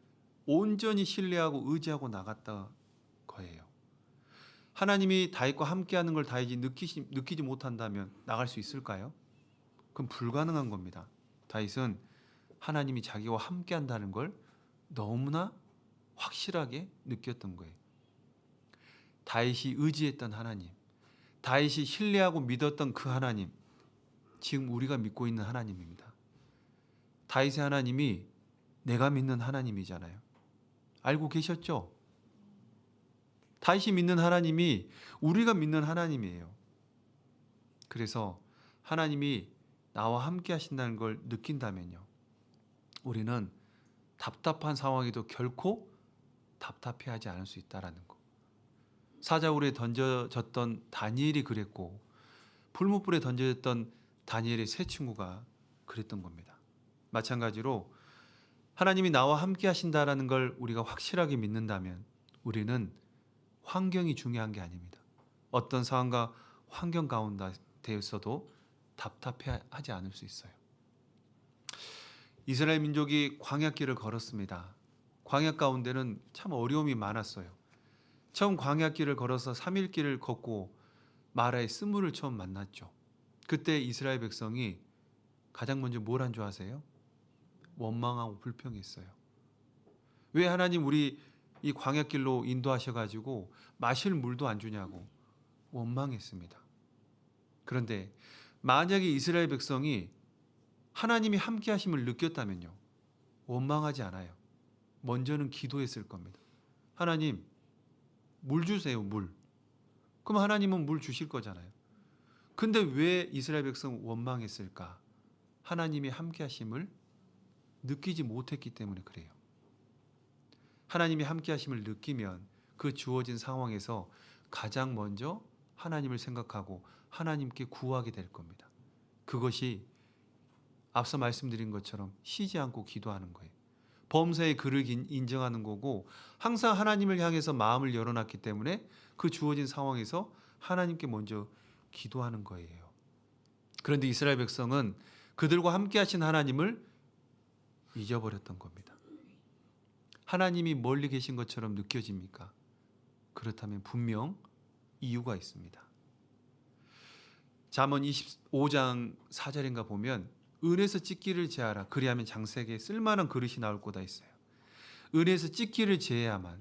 온전히 신뢰하고 의지하고 나갔다 거예요. 하나님이 다윗과 함께하는 걸 다윗이 느끼지 못한다면 나갈 수 있을까요? 그럼 불가능한 겁니다. 다윗은 하나님이 자기와 함께한다는 걸 너무나 확실하게 느꼈던 거예요. 다윗이 의지했던 하나님, 다윗이 신뢰하고 믿었던 그 하나님, 지금 우리가 믿고 있는 하나님입니다. 다윗의 하나님이 내가 믿는 하나님이잖아요. 알고 계셨죠? 다윗이 믿는 하나님이 우리가 믿는 하나님이에요. 그래서 하나님이 나와 함께 하신다는 걸 느낀다면요, 우리는 답답한 상황에도 결코 답답해하지 않을 수 있다라는 거. 사자굴에 던져졌던 다니엘이 그랬고 불못불에 던져졌던 다니엘의 세 친구가 그랬던 겁니다. 마찬가지로 하나님이 나와 함께 하신다라는 걸 우리가 확실하게 믿는다면 우리는 환경이 중요한 게 아닙니다. 어떤 상황과 환경 가운데 있어도 답답해하지 않을 수 있어요. 이스라엘 민족이 광야길을 걸었습니다. 광야 가운데는 참 어려움이 많았어요. 처음 광야길을 걸어서 3일 길을 걷고 마라의 스물을 처음 만났죠. 그때 이스라엘 백성이 가장 먼저 뭘 한 줄 아세요? 원망하고 불평했어요. 왜 하나님 우리 이 광야길로 인도하셔가지고 마실 물도 안 주냐고 원망했습니다. 그런데 만약에 이스라엘 백성이 하나님이 함께 하심을 느꼈다면요, 원망하지 않아요. 먼저는 기도했을 겁니다. 하나님 물 주세요, 물. 그럼 하나님은 물 주실 거잖아요. 근데 왜 이스라엘 백성 원망했을까? 하나님이 함께 하심을 느끼지 못했기 때문에 그래요. 하나님이 함께 하심을 느끼면 그 주어진 상황에서 가장 먼저 하나님을 생각하고 하나님께 구하게 될 겁니다. 그것이 앞서 말씀드린 것처럼 쉬지 않고 기도하는 거예요. 범사의 그를 인정하는 거고 항상 하나님을 향해서 마음을 열어놨기 때문에 그 주어진 상황에서 하나님께 먼저 기도하는 거예요. 그런데 이스라엘 백성은 그들과 함께 하신 하나님을 잊어버렸던 겁니다. 하나님이 멀리 계신 것처럼 느껴집니까? 그렇다면 분명 이유가 있습니다. 잠언 25장 4절인가 보면 은에서 찢기를 제하라 그리하면 장색에 쓸만한 그릇이 나올 거다 있어요. 은에서 찢기를 제해야만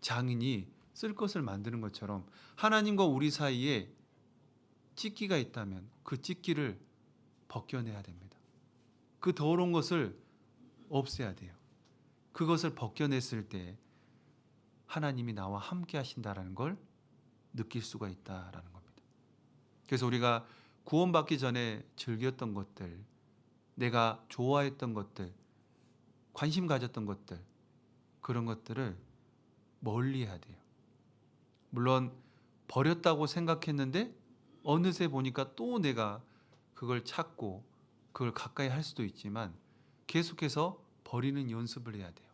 장인이 쓸 것을 만드는 것처럼 하나님과 우리 사이에 찢기가 있다면 그 찢기를 벗겨내야 됩니다. 그 더러운 것을 없애야 돼요. 그것을 벗겨냈을 때 하나님이 나와 함께 하신다라는 걸 느낄 수가 있다라는 겁니다. 그래서 우리가 구원받기 전에 즐겼던 것들, 내가 좋아했던 것들, 관심 가졌던 것들, 그런 것들을 멀리해야 돼요. 물론 버렸다고 생각했는데 어느새 보니까 또 내가 그걸 찾고 그걸 가까이 할 수도 있지만 계속해서 버리는 연습을 해야 돼요.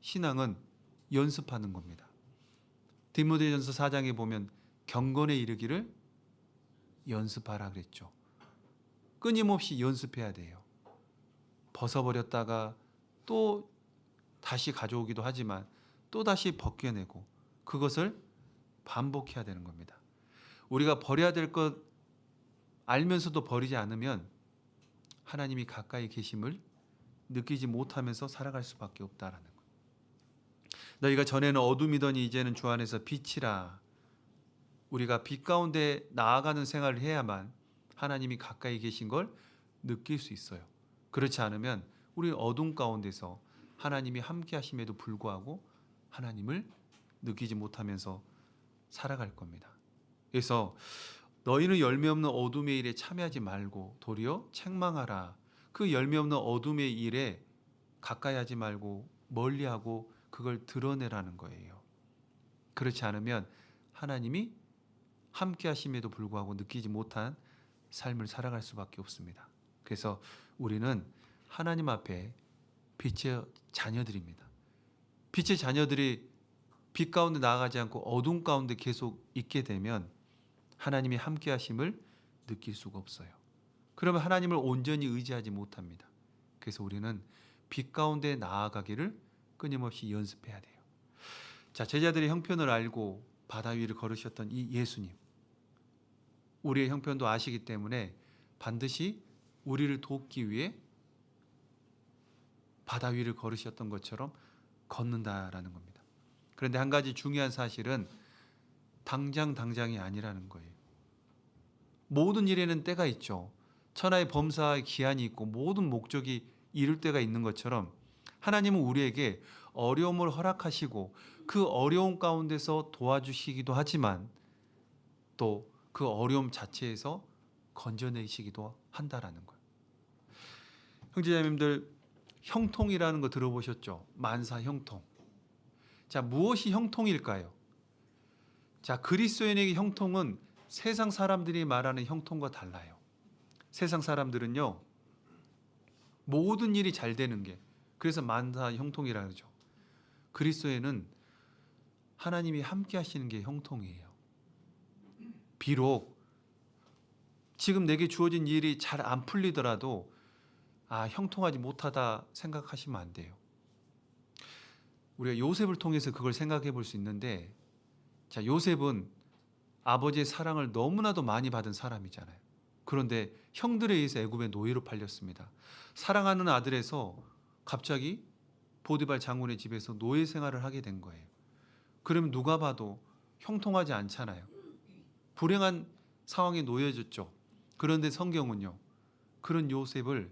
신앙은 연습하는 겁니다. 디모데전서 4장에 보면 경건에 이르기를 연습하라 그랬죠. 끊임없이 연습해야 돼요. 벗어버렸다가 또 다시 가져오기도 하지만 또 다시 벗겨내고 그것을 반복해야 되는 겁니다. 우리가 버려야 될 것 알면서도 버리지 않으면 하나님이 가까이 계심을 느끼지 못하면서 살아갈 수밖에 없다라는 것. 너희가 전에는 어둠이더니 이제는 주 안에서 빛이라. 우리가 빛 가운데 나아가는 생활을 해야만 하나님이 가까이 계신 걸 느낄 수 있어요. 그렇지 않으면 우리 어둠 가운데서 하나님이 함께 하심에도 불구하고 하나님을 느끼지 못하면서 살아갈 겁니다. 그래서 너희는 열매 없는 어둠의 일에 참여하지 말고 도리어 책망하라. 그 열매 없는 어둠의 일에 가까이 하지 말고 멀리하고 그걸 드러내라는 거예요. 그렇지 않으면 하나님이 함께 하심에도 불구하고 느끼지 못한 삶을 살아갈 수밖에 없습니다. 그래서 우리는 하나님 앞에 빛의 자녀들입니다. 빛의 자녀들이 빛 가운데 나아가지 않고 어둠 가운데 계속 있게 되면 하나님이 함께 하심을 느낄 수가 없어요. 그러면 하나님을 온전히 의지하지 못합니다. 그래서 우리는 빛 가운데 나아가기를 끊임없이 연습해야 돼요. 자, 제자들의 형편을 알고 바다 위를 걸으셨던 이 예수님, 우리의 형편도 아시기 때문에 반드시 우리를 돕기 위해 바다 위를 걸으셨던 것처럼 걷는다라는 겁니다. 그런데 한 가지 중요한 사실은 당장이 아니라는 거예요. 모든 일에는 때가 있죠. 천하의 범사의 기한이 있고 모든 목적이 이룰 때가 있는 것처럼 하나님은 우리에게 어려움을 허락하시고 그 어려움 가운데서 도와주시기도 하지만 또 그 어려움 자체에서 건져내시기도 한다라는 거예요. 형제자매님들, 형통이라는 거 들어보셨죠? 만사 형통. 자, 무엇이 형통일까요? 자, 그리스도인에게 형통은 세상 사람들이 말하는 형통과 달라요. 세상 사람들은요, 모든 일이 잘 되는 게, 그래서 만사 형통이라고 그러죠. 그리스도에는 하나님이 함께 하시는 게 형통이에요. 비록 지금 내게 주어진 일이 잘 안 풀리더라도 형통하지 못하다 생각하시면 안 돼요. 우리가 요셉을 통해서 그걸 생각해 볼 수 있는데, 자, 요셉은 아버지의 사랑을 너무나도 많이 받은 사람이잖아요. 그런데 형들에 의해서 애굽의 노예로 팔렸습니다. 사랑하는 아들에서 갑자기 보디발 장군의 집에서 노예 생활을 하게 된 거예요. 그러면 누가 봐도 형통하지 않잖아요. 불행한 상황에 놓여졌죠. 그런데 성경은요, 그런 요셉을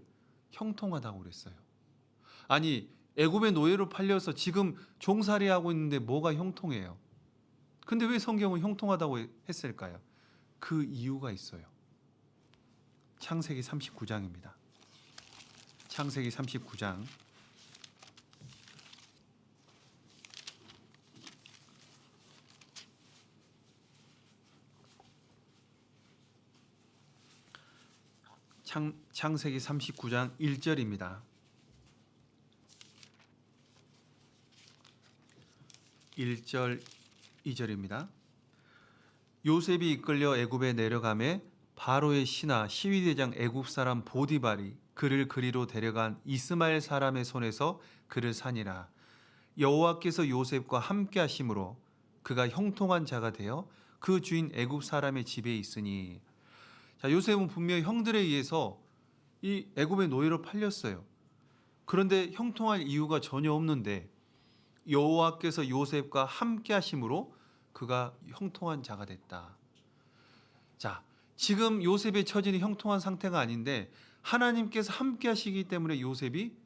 형통하다고 그랬어요. 아니, 애굽의 노예로 팔려서 지금 종살이하고 있는데 뭐가 형통해요? 근데 왜 성경은 형통하다고 했을까요? 그 이유가 있어요. 창세기 39장입니다. 창세기 39장 1절입니다. 1절 2절입니다. 요셉이 이끌려 애굽에 내려가매 바로의 신하 시위대장 애굽 사람 보디발이 그를 그리로 데려간 이스마엘 사람의 손에서 그를 산이라. 여호와께서 요셉과 함께 하심으로 그가 형통한 자가 되어 그 주인 애굽 사람의 집에 있으니. 자, 요셉은 분명히 형들에 의해서 이 애굽의 노예로 팔렸어요. 그런데 형통할 이유가 전혀 없는데 여호와께서 요셉과 함께 하심으로 그가 형통한 자가 됐다. 자, 지금 요셉의 처지는 형통한 상태가 아닌데 하나님께서 함께 하시기 때문에 요셉이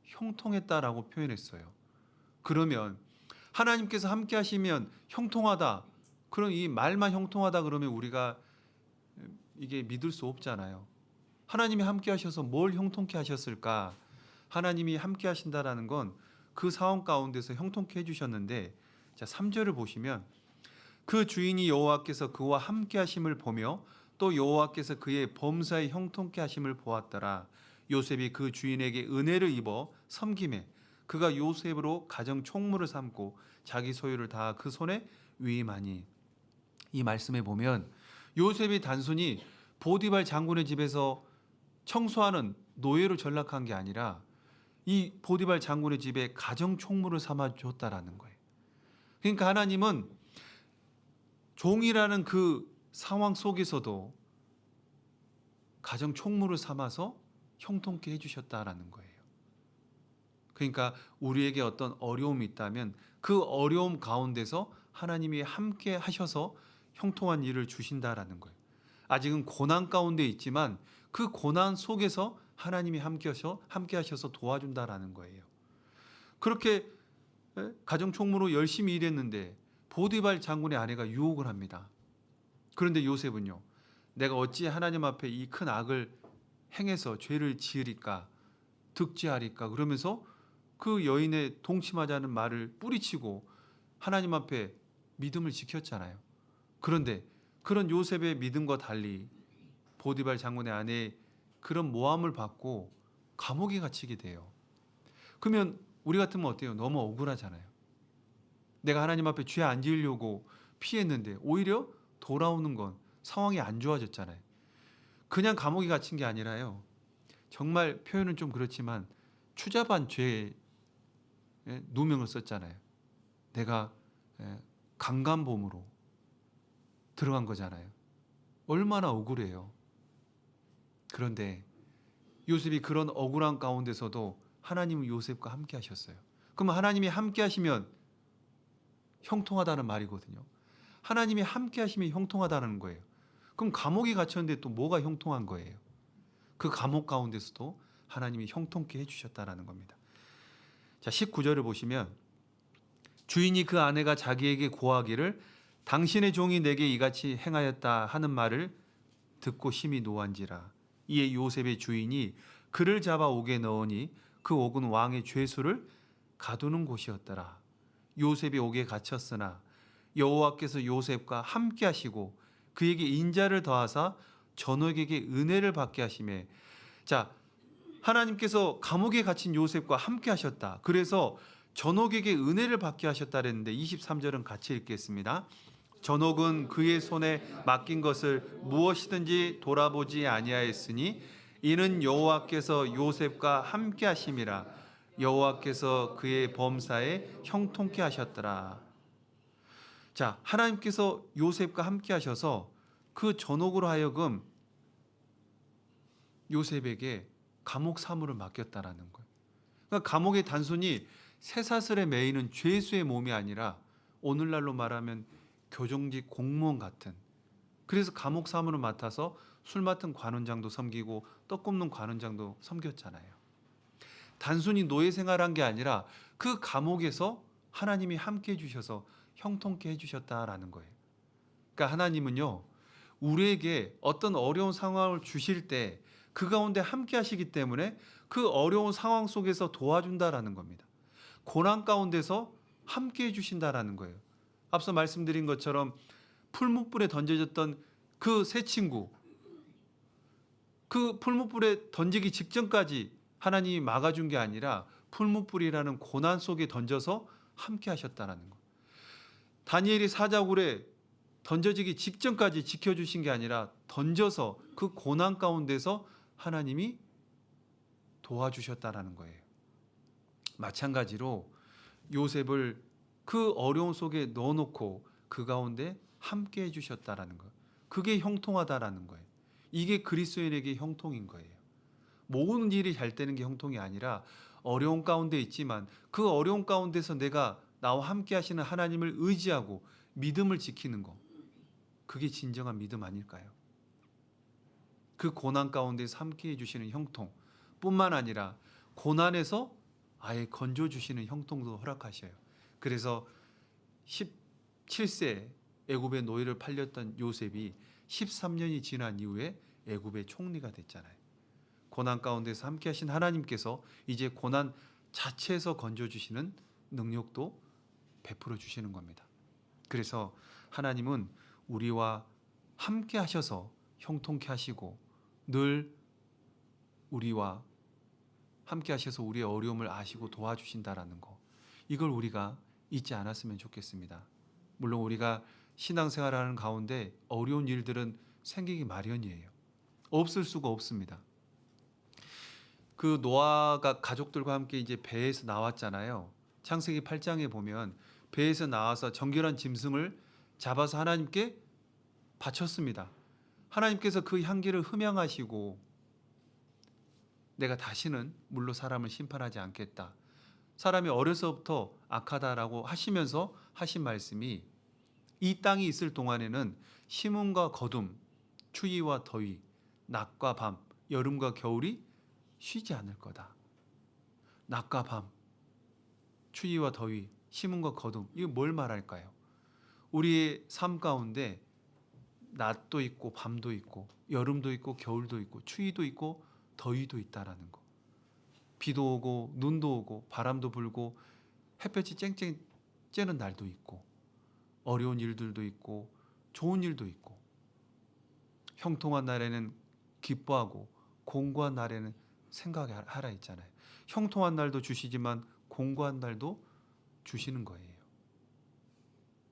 형통했다라고 표현했어요. 그러면 하나님께서 함께 하시면 형통하다. 그럼 이 말만 형통하다 그러면 우리가 이게 믿을 수 없잖아요. 하나님이 함께 하셔서 뭘 형통케 하셨을까? 하나님이 함께 하신다라는 건 그 상황 가운데서 형통케 해주셨는데, 자, 3절을 보시면 그 주인이 여호와께서 그와 함께 하심을 보며 또 여호와께서 그의 범사에 형통케 하심을 보았더라. 요셉이 그 주인에게 은혜를 입어 섬김에 그가 요셉으로 가정 총무를 삼고 자기 소유를 다 그 손에 위임하니. 이 말씀에 보면 요셉이 단순히 보디발 장군의 집에서 청소하는 노예로 전락한 게 아니라 이 보디발 장군의 집에 가정 총무를 삼아 줬다라는 거예요. 그러니까 하나님은 종이라는 그 상황 속에서도 가정 총무를 삼아서 형통케 해주셨다라는 거예요. 그러니까 우리에게 어떤 어려움이 있다면 그 어려움 가운데서 하나님이 함께 하셔서 형통한 일을 주신다라는 거예요. 아직은 고난 가운데 있지만 그 고난 속에서 하나님이 함께 하셔서 도와준다라는 거예요. 그렇게 가정 총무로 열심히 일했는데 보디발 장군의 아내가 유혹을 합니다. 그런데 요셉은요, 내가 어찌 하나님 앞에 이 큰 악을 행해서 죄를 지으리까, 득죄하리까, 그러면서 그 여인의 동침하자는 말을 뿌리치고 하나님 앞에 믿음을 지켰잖아요. 그런데 그런 요셉의 믿음과 달리 보디발 장군의 아내의 그런 모함을 받고 감옥에 갇히게 돼요. 그러면 우리 같으면 어때요? 너무 억울하잖아요. 내가 하나님 앞에 죄 안 지으려고 피했는데 오히려 돌아오는 건 상황이 안 좋아졌잖아요. 그냥 감옥에 갇힌 게 아니라요, 정말 표현은 좀 그렇지만 추잡한 죄에 누명을 썼잖아요. 내가 강간범으로 들어간 거잖아요. 얼마나 억울해요. 그런데 요셉이 그런 억울한 가운데서도 하나님은 요셉과 함께 하셨어요. 그럼 하나님이 함께 하시면 형통하다는 말이거든요. 하나님이 함께 하시면 형통하다는 거예요. 그럼 감옥에 갇혔는데 또 뭐가 형통한 거예요? 그 감옥 가운데서도 하나님이 형통케 해주셨다는 겁니다. 자, 19절을 보시면 주인이 그 아내가 자기에게 고하기를 당신의 종이 내게 이같이 행하였다 하는 말을 듣고 심히 노한지라. 이에 요셉의 주인이 그를 잡아 옥에 넣으니 그 옥은 왕의 죄수를 가두는 곳이었더라. 요셉이 옥에 갇혔으나 여호와께서 요셉과 함께 하시고 그에게 인자를 더하사 전옥에게 은혜를 받게 하시매. 자, 하나님께서 감옥에 갇힌 요셉과 함께 하셨다. 그래서 전옥에게 은혜를 받게 하셨다 그랬는데 23절은 같이 읽겠습니다. 전옥은 그의 손에 맡긴 것을 무엇이든지 돌아보지 아니하였으니 이는 여호와께서 요셉과 함께 하심이라. 여호와께서 그의 범사에 형통케 하셨더라. 자, 하나님께서 요셉과 함께 하셔서 그 전옥으로 하여금 요셉에게 감옥 사무를 맡겼다라는 거예요. 그러니까 감옥에 단순히 쇠사슬에 매이는 죄수의 몸이 아니라 오늘날로 말하면 교정직 공무원 같은, 그래서 감옥 사무를 맡아서 술 맡은 관원장도 섬기고 떡 굽는 관원장도 섬겼잖아요. 단순히 노예 생활한 게 아니라 그 감옥에서 하나님이 함께 해주셔서 형통케 해주셨다라는 거예요. 그러니까 하나님은요, 우리에게 어떤 어려운 상황을 주실 때 그 가운데 함께 하시기 때문에 그 어려운 상황 속에서 도와준다라는 겁니다. 고난 가운데서 함께 해주신다라는 거예요. 앞서 말씀드린 것처럼 풀무불에 던져졌던 그 새 친구, 그 풀무불에 던지기 직전까지 하나님이 막아준 게 아니라 풀무불이라는 고난 속에 던져서 함께 하셨다라는 거. 다니엘이 사자굴에 던져지기 직전까지 지켜주신 게 아니라 던져서 그 고난 가운데서 하나님이 도와주셨다라는 거예요. 마찬가지로 요셉을 그 어려움 속에 넣어놓고 그 가운데 함께 해주셨다라는 거. 그게 형통하다라는 거예요. 이게 그리스도인에게 형통인 거예요. 모든 일이 잘 되는 게 형통이 아니라 어려운 가운데 있지만 그 어려운 가운데서 내가 나와 함께 하시는 하나님을 의지하고 믿음을 지키는 거. 그게 진정한 믿음 아닐까요? 그 고난 가운데서 함께 해주시는 형통 뿐만 아니라 고난에서 아예 건져주시는 형통도 허락하셔요. 그래서 17세 애굽의 노예를 팔렸던 요셉이 13년이 지난 이후에 애굽의 총리가 됐잖아요. 고난 가운데서 함께 하신 하나님께서 이제 고난 자체에서 건져주시는 능력도 베풀어 주시는 겁니다. 그래서 하나님은 우리와 함께 하셔서 형통케 하시고 늘 우리와 함께 하셔서 우리의 어려움을 아시고 도와주신다라는 거, 이걸 우리가 잊지 않았으면 좋겠습니다. 물론 우리가 신앙생활하는 가운데 어려운 일들은 생기기 마련이에요. 없을 수가 없습니다. 그 노아가 가족들과 함께 이제 배에서 나왔잖아요. 창세기 8장에 보면 배에서 나와서 정결한 짐승을 잡아서 하나님께 바쳤습니다. 하나님께서 그 향기를 흠양하시고 내가 다시는 물로 사람을 심판하지 않겠다. 사람이 어려서부터 악하다라고 하시면서 하신 말씀이 이 땅이 있을 동안에는 심음과 거둠, 추위와 더위, 낮과 밤, 여름과 겨울이 쉬지 않을 거다. 낮과 밤, 추위와 더위, 심음과 거둠, 이거 뭘 말할까요? 우리의 삶 가운데 낮도 있고 밤도 있고 여름도 있고 겨울도 있고 추위도 있고 더위도 있다라는 거. 비도 오고 눈도 오고 바람도 불고 햇볕이 쨍쨍 쬐는 날도 있고 어려운 일들도 있고 좋은 일도 있고 형통한 날에는 기뻐하고 공고한 날에는 생각하라 있잖아요. 형통한 날도 주시지만 공고한 날도 주시는 거예요.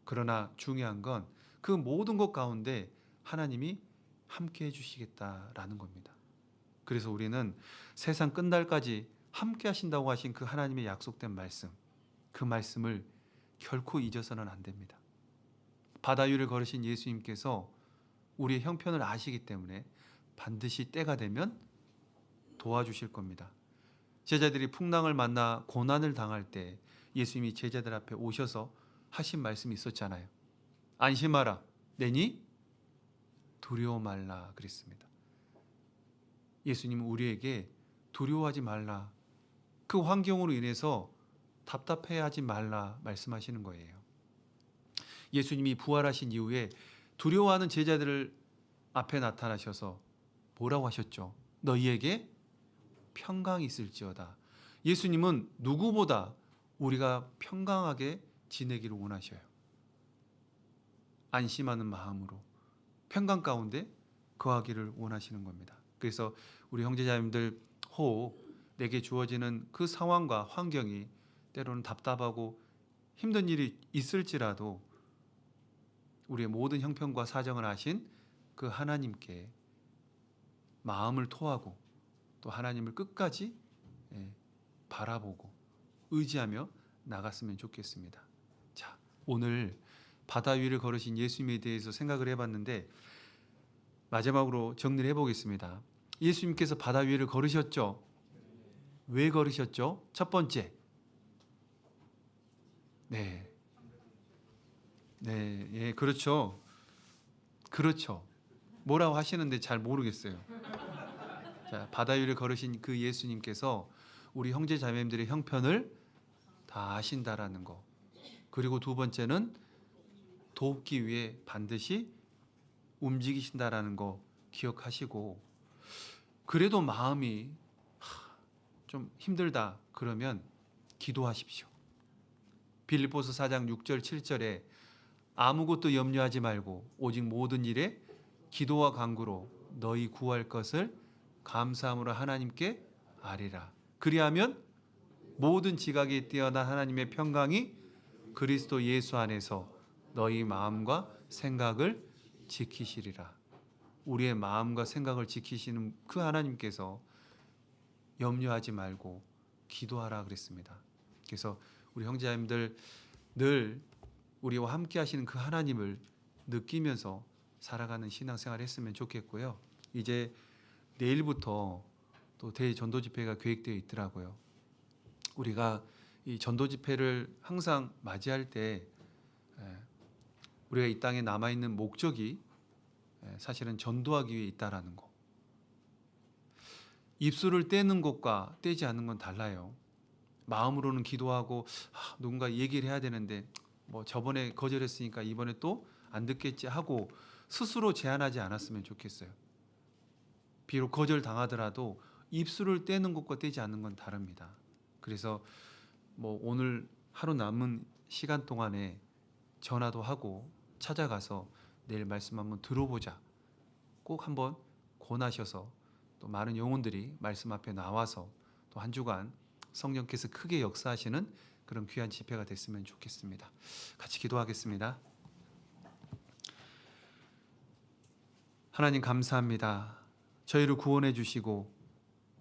그러나 중요한 건 그 모든 것 가운데 하나님이 함께 해주시겠다라는 겁니다. 그래서 우리는 세상 끝날까지 함께 하신다고 하신 그 하나님의 약속된 말씀, 그 말씀을 결코 잊어서는 안 됩니다. 바다 위를 걸으신 예수님께서 우리의 형편을 아시기 때문에 반드시 때가 되면 도와주실 겁니다. 제자들이 풍랑을 만나 고난을 당할 때 예수님이 제자들 앞에 오셔서 하신 말씀이 있었잖아요. 안심하라, 내니 두려워 말라 그랬습니다. 예수님은 우리에게 두려워하지 말라, 그 환경으로 인해서 답답해하지 말라 말씀하시는 거예요. 예수님이 부활하신 이후에 두려워하는 제자들 앞에 나타나셔서 뭐라고 하셨죠? 너희에게 평강이 있을지어다. 예수님은 누구보다 우리가 평강하게 지내기를 원하셔요. 안심하는 마음으로 평강 가운데 거하기를 원하시는 겁니다. 그래서 우리 형제자매들 혹 내게 주어지는 그 상황과 환경이 때로는 답답하고 힘든 일이 있을지라도 우리의 모든 형편과 사정을 아신 그 하나님께 마음을 토하고 또 하나님을 끝까지 바라보고 의지하며 나갔으면 좋겠습니다. 자, 오늘 바다 위를 걸으신 예수님에 대해서 생각을 해봤는데 마지막으로 정리를 해보겠습니다. 예수님께서 바다 위를 걸으셨죠? 왜 걸으셨죠? 첫 번째, 그렇죠. 뭐라고 하시는데 잘 모르겠어요. 자, 바다 위를 걸으신 그 예수님께서 우리 형제 자매님들의 형편을 다 아신다라는 거. 그리고 두 번째는 돕기 위해 반드시 움직이신다라는 거 기억하시고, 그래도 마음이 좀 힘들다 그러면 기도하십시오. 빌립보서 4장 6절 7절에 아무것도 염려하지 말고 오직 모든 일에 기도와 간구로 너희 구할 것을 감사함으로 하나님께 아뢰라. 그리하면 모든 지각이 뛰어난 하나님의 평강이 그리스도 예수 안에서 너희 마음과 생각을 지키시리라. 우리의 마음과 생각을 지키시는 그 하나님께서 염려하지 말고 기도하라 그랬습니다. 그래서 우리 형제자매들 늘 우리와 함께 하시는 그 하나님을 느끼면서 살아가는 신앙생활 했으면 좋겠고요. 이제 내일부터 또 대전도 집회가 계획되어 있더라고요. 우리가 이 전도 집회를 항상 맞이할 때 우리가 이 땅에 남아있는 목적이 사실은 전도하기 위해 있다라는 거. 입술을 떼는 것과 떼지 않는 건 달라요. 마음으로는 기도하고 누군가 얘기를 해야 되는데 뭐 저번에 거절했으니까 이번에 또 안 듣겠지 하고 스스로 제한하지 않았으면 좋겠어요. 비록 거절 당하더라도 입술을 떼는 것과 떼지 않는 건 다릅니다. 그래서 뭐 오늘 하루 남은 시간 동안에 전화도 하고 찾아가서 내일 말씀 한번 들어보자. 꼭 한번 권하셔서 또 많은 영혼들이 말씀 앞에 나와서 또 한 주간 성령께서 크게 역사하시는 그런 귀한 집회가 됐으면 좋겠습니다. 같이 기도하겠습니다. 하나님 감사합니다. 저희를 구원해 주시고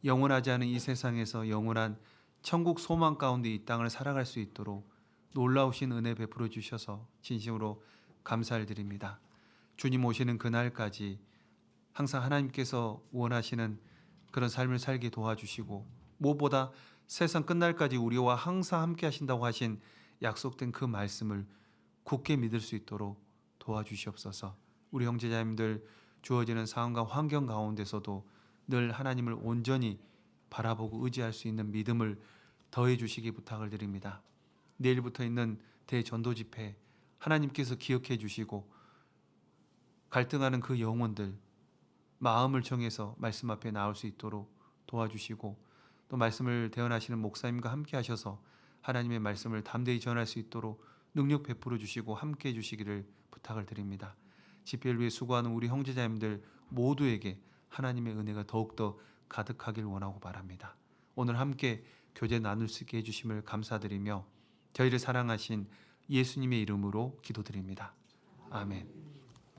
영원하지 않은 이 세상에서 영원한 천국 소망 가운데 이 땅을 살아갈 수 있도록 놀라우신 은혜 베풀어 주셔서 진심으로 감사를 드립니다. 주님 오시는 그날까지 항상 하나님께서 원하시는 그런 삶을 살게 도와주시고, 무엇보다 세상 끝날까지 우리와 항상 함께 하신다고 하신 약속된 그 말씀을 굳게 믿을 수 있도록 도와주시옵소서. 우리 형제자님들 주어지는 상황과 환경 가운데서도 늘 하나님을 온전히 바라보고 의지할 수 있는 믿음을 더해 주시기 부탁을 드립니다. 내일부터 있는 대전도 집회 하나님께서 기억해 주시고, 갈등하는 그 영혼들 마음을 정해서 말씀 앞에 나올 수 있도록 도와주시고, 또 말씀을 대언하시는 목사님과 함께 하셔서 하나님의 말씀을 담대히 전할 수 있도록 능력 베풀어 주시고 함께 해 주시기를 부탁을 드립니다. 집회를 위해 수고하는 우리 형제자님들 모두에게 하나님의 은혜가 더욱더 가득하길 원하고 바랍니다. 오늘 함께 교제 나눌 수 있게 해주심을 감사드리며 저희를 사랑하신 예수님의 이름으로 기도드립니다. 아멘.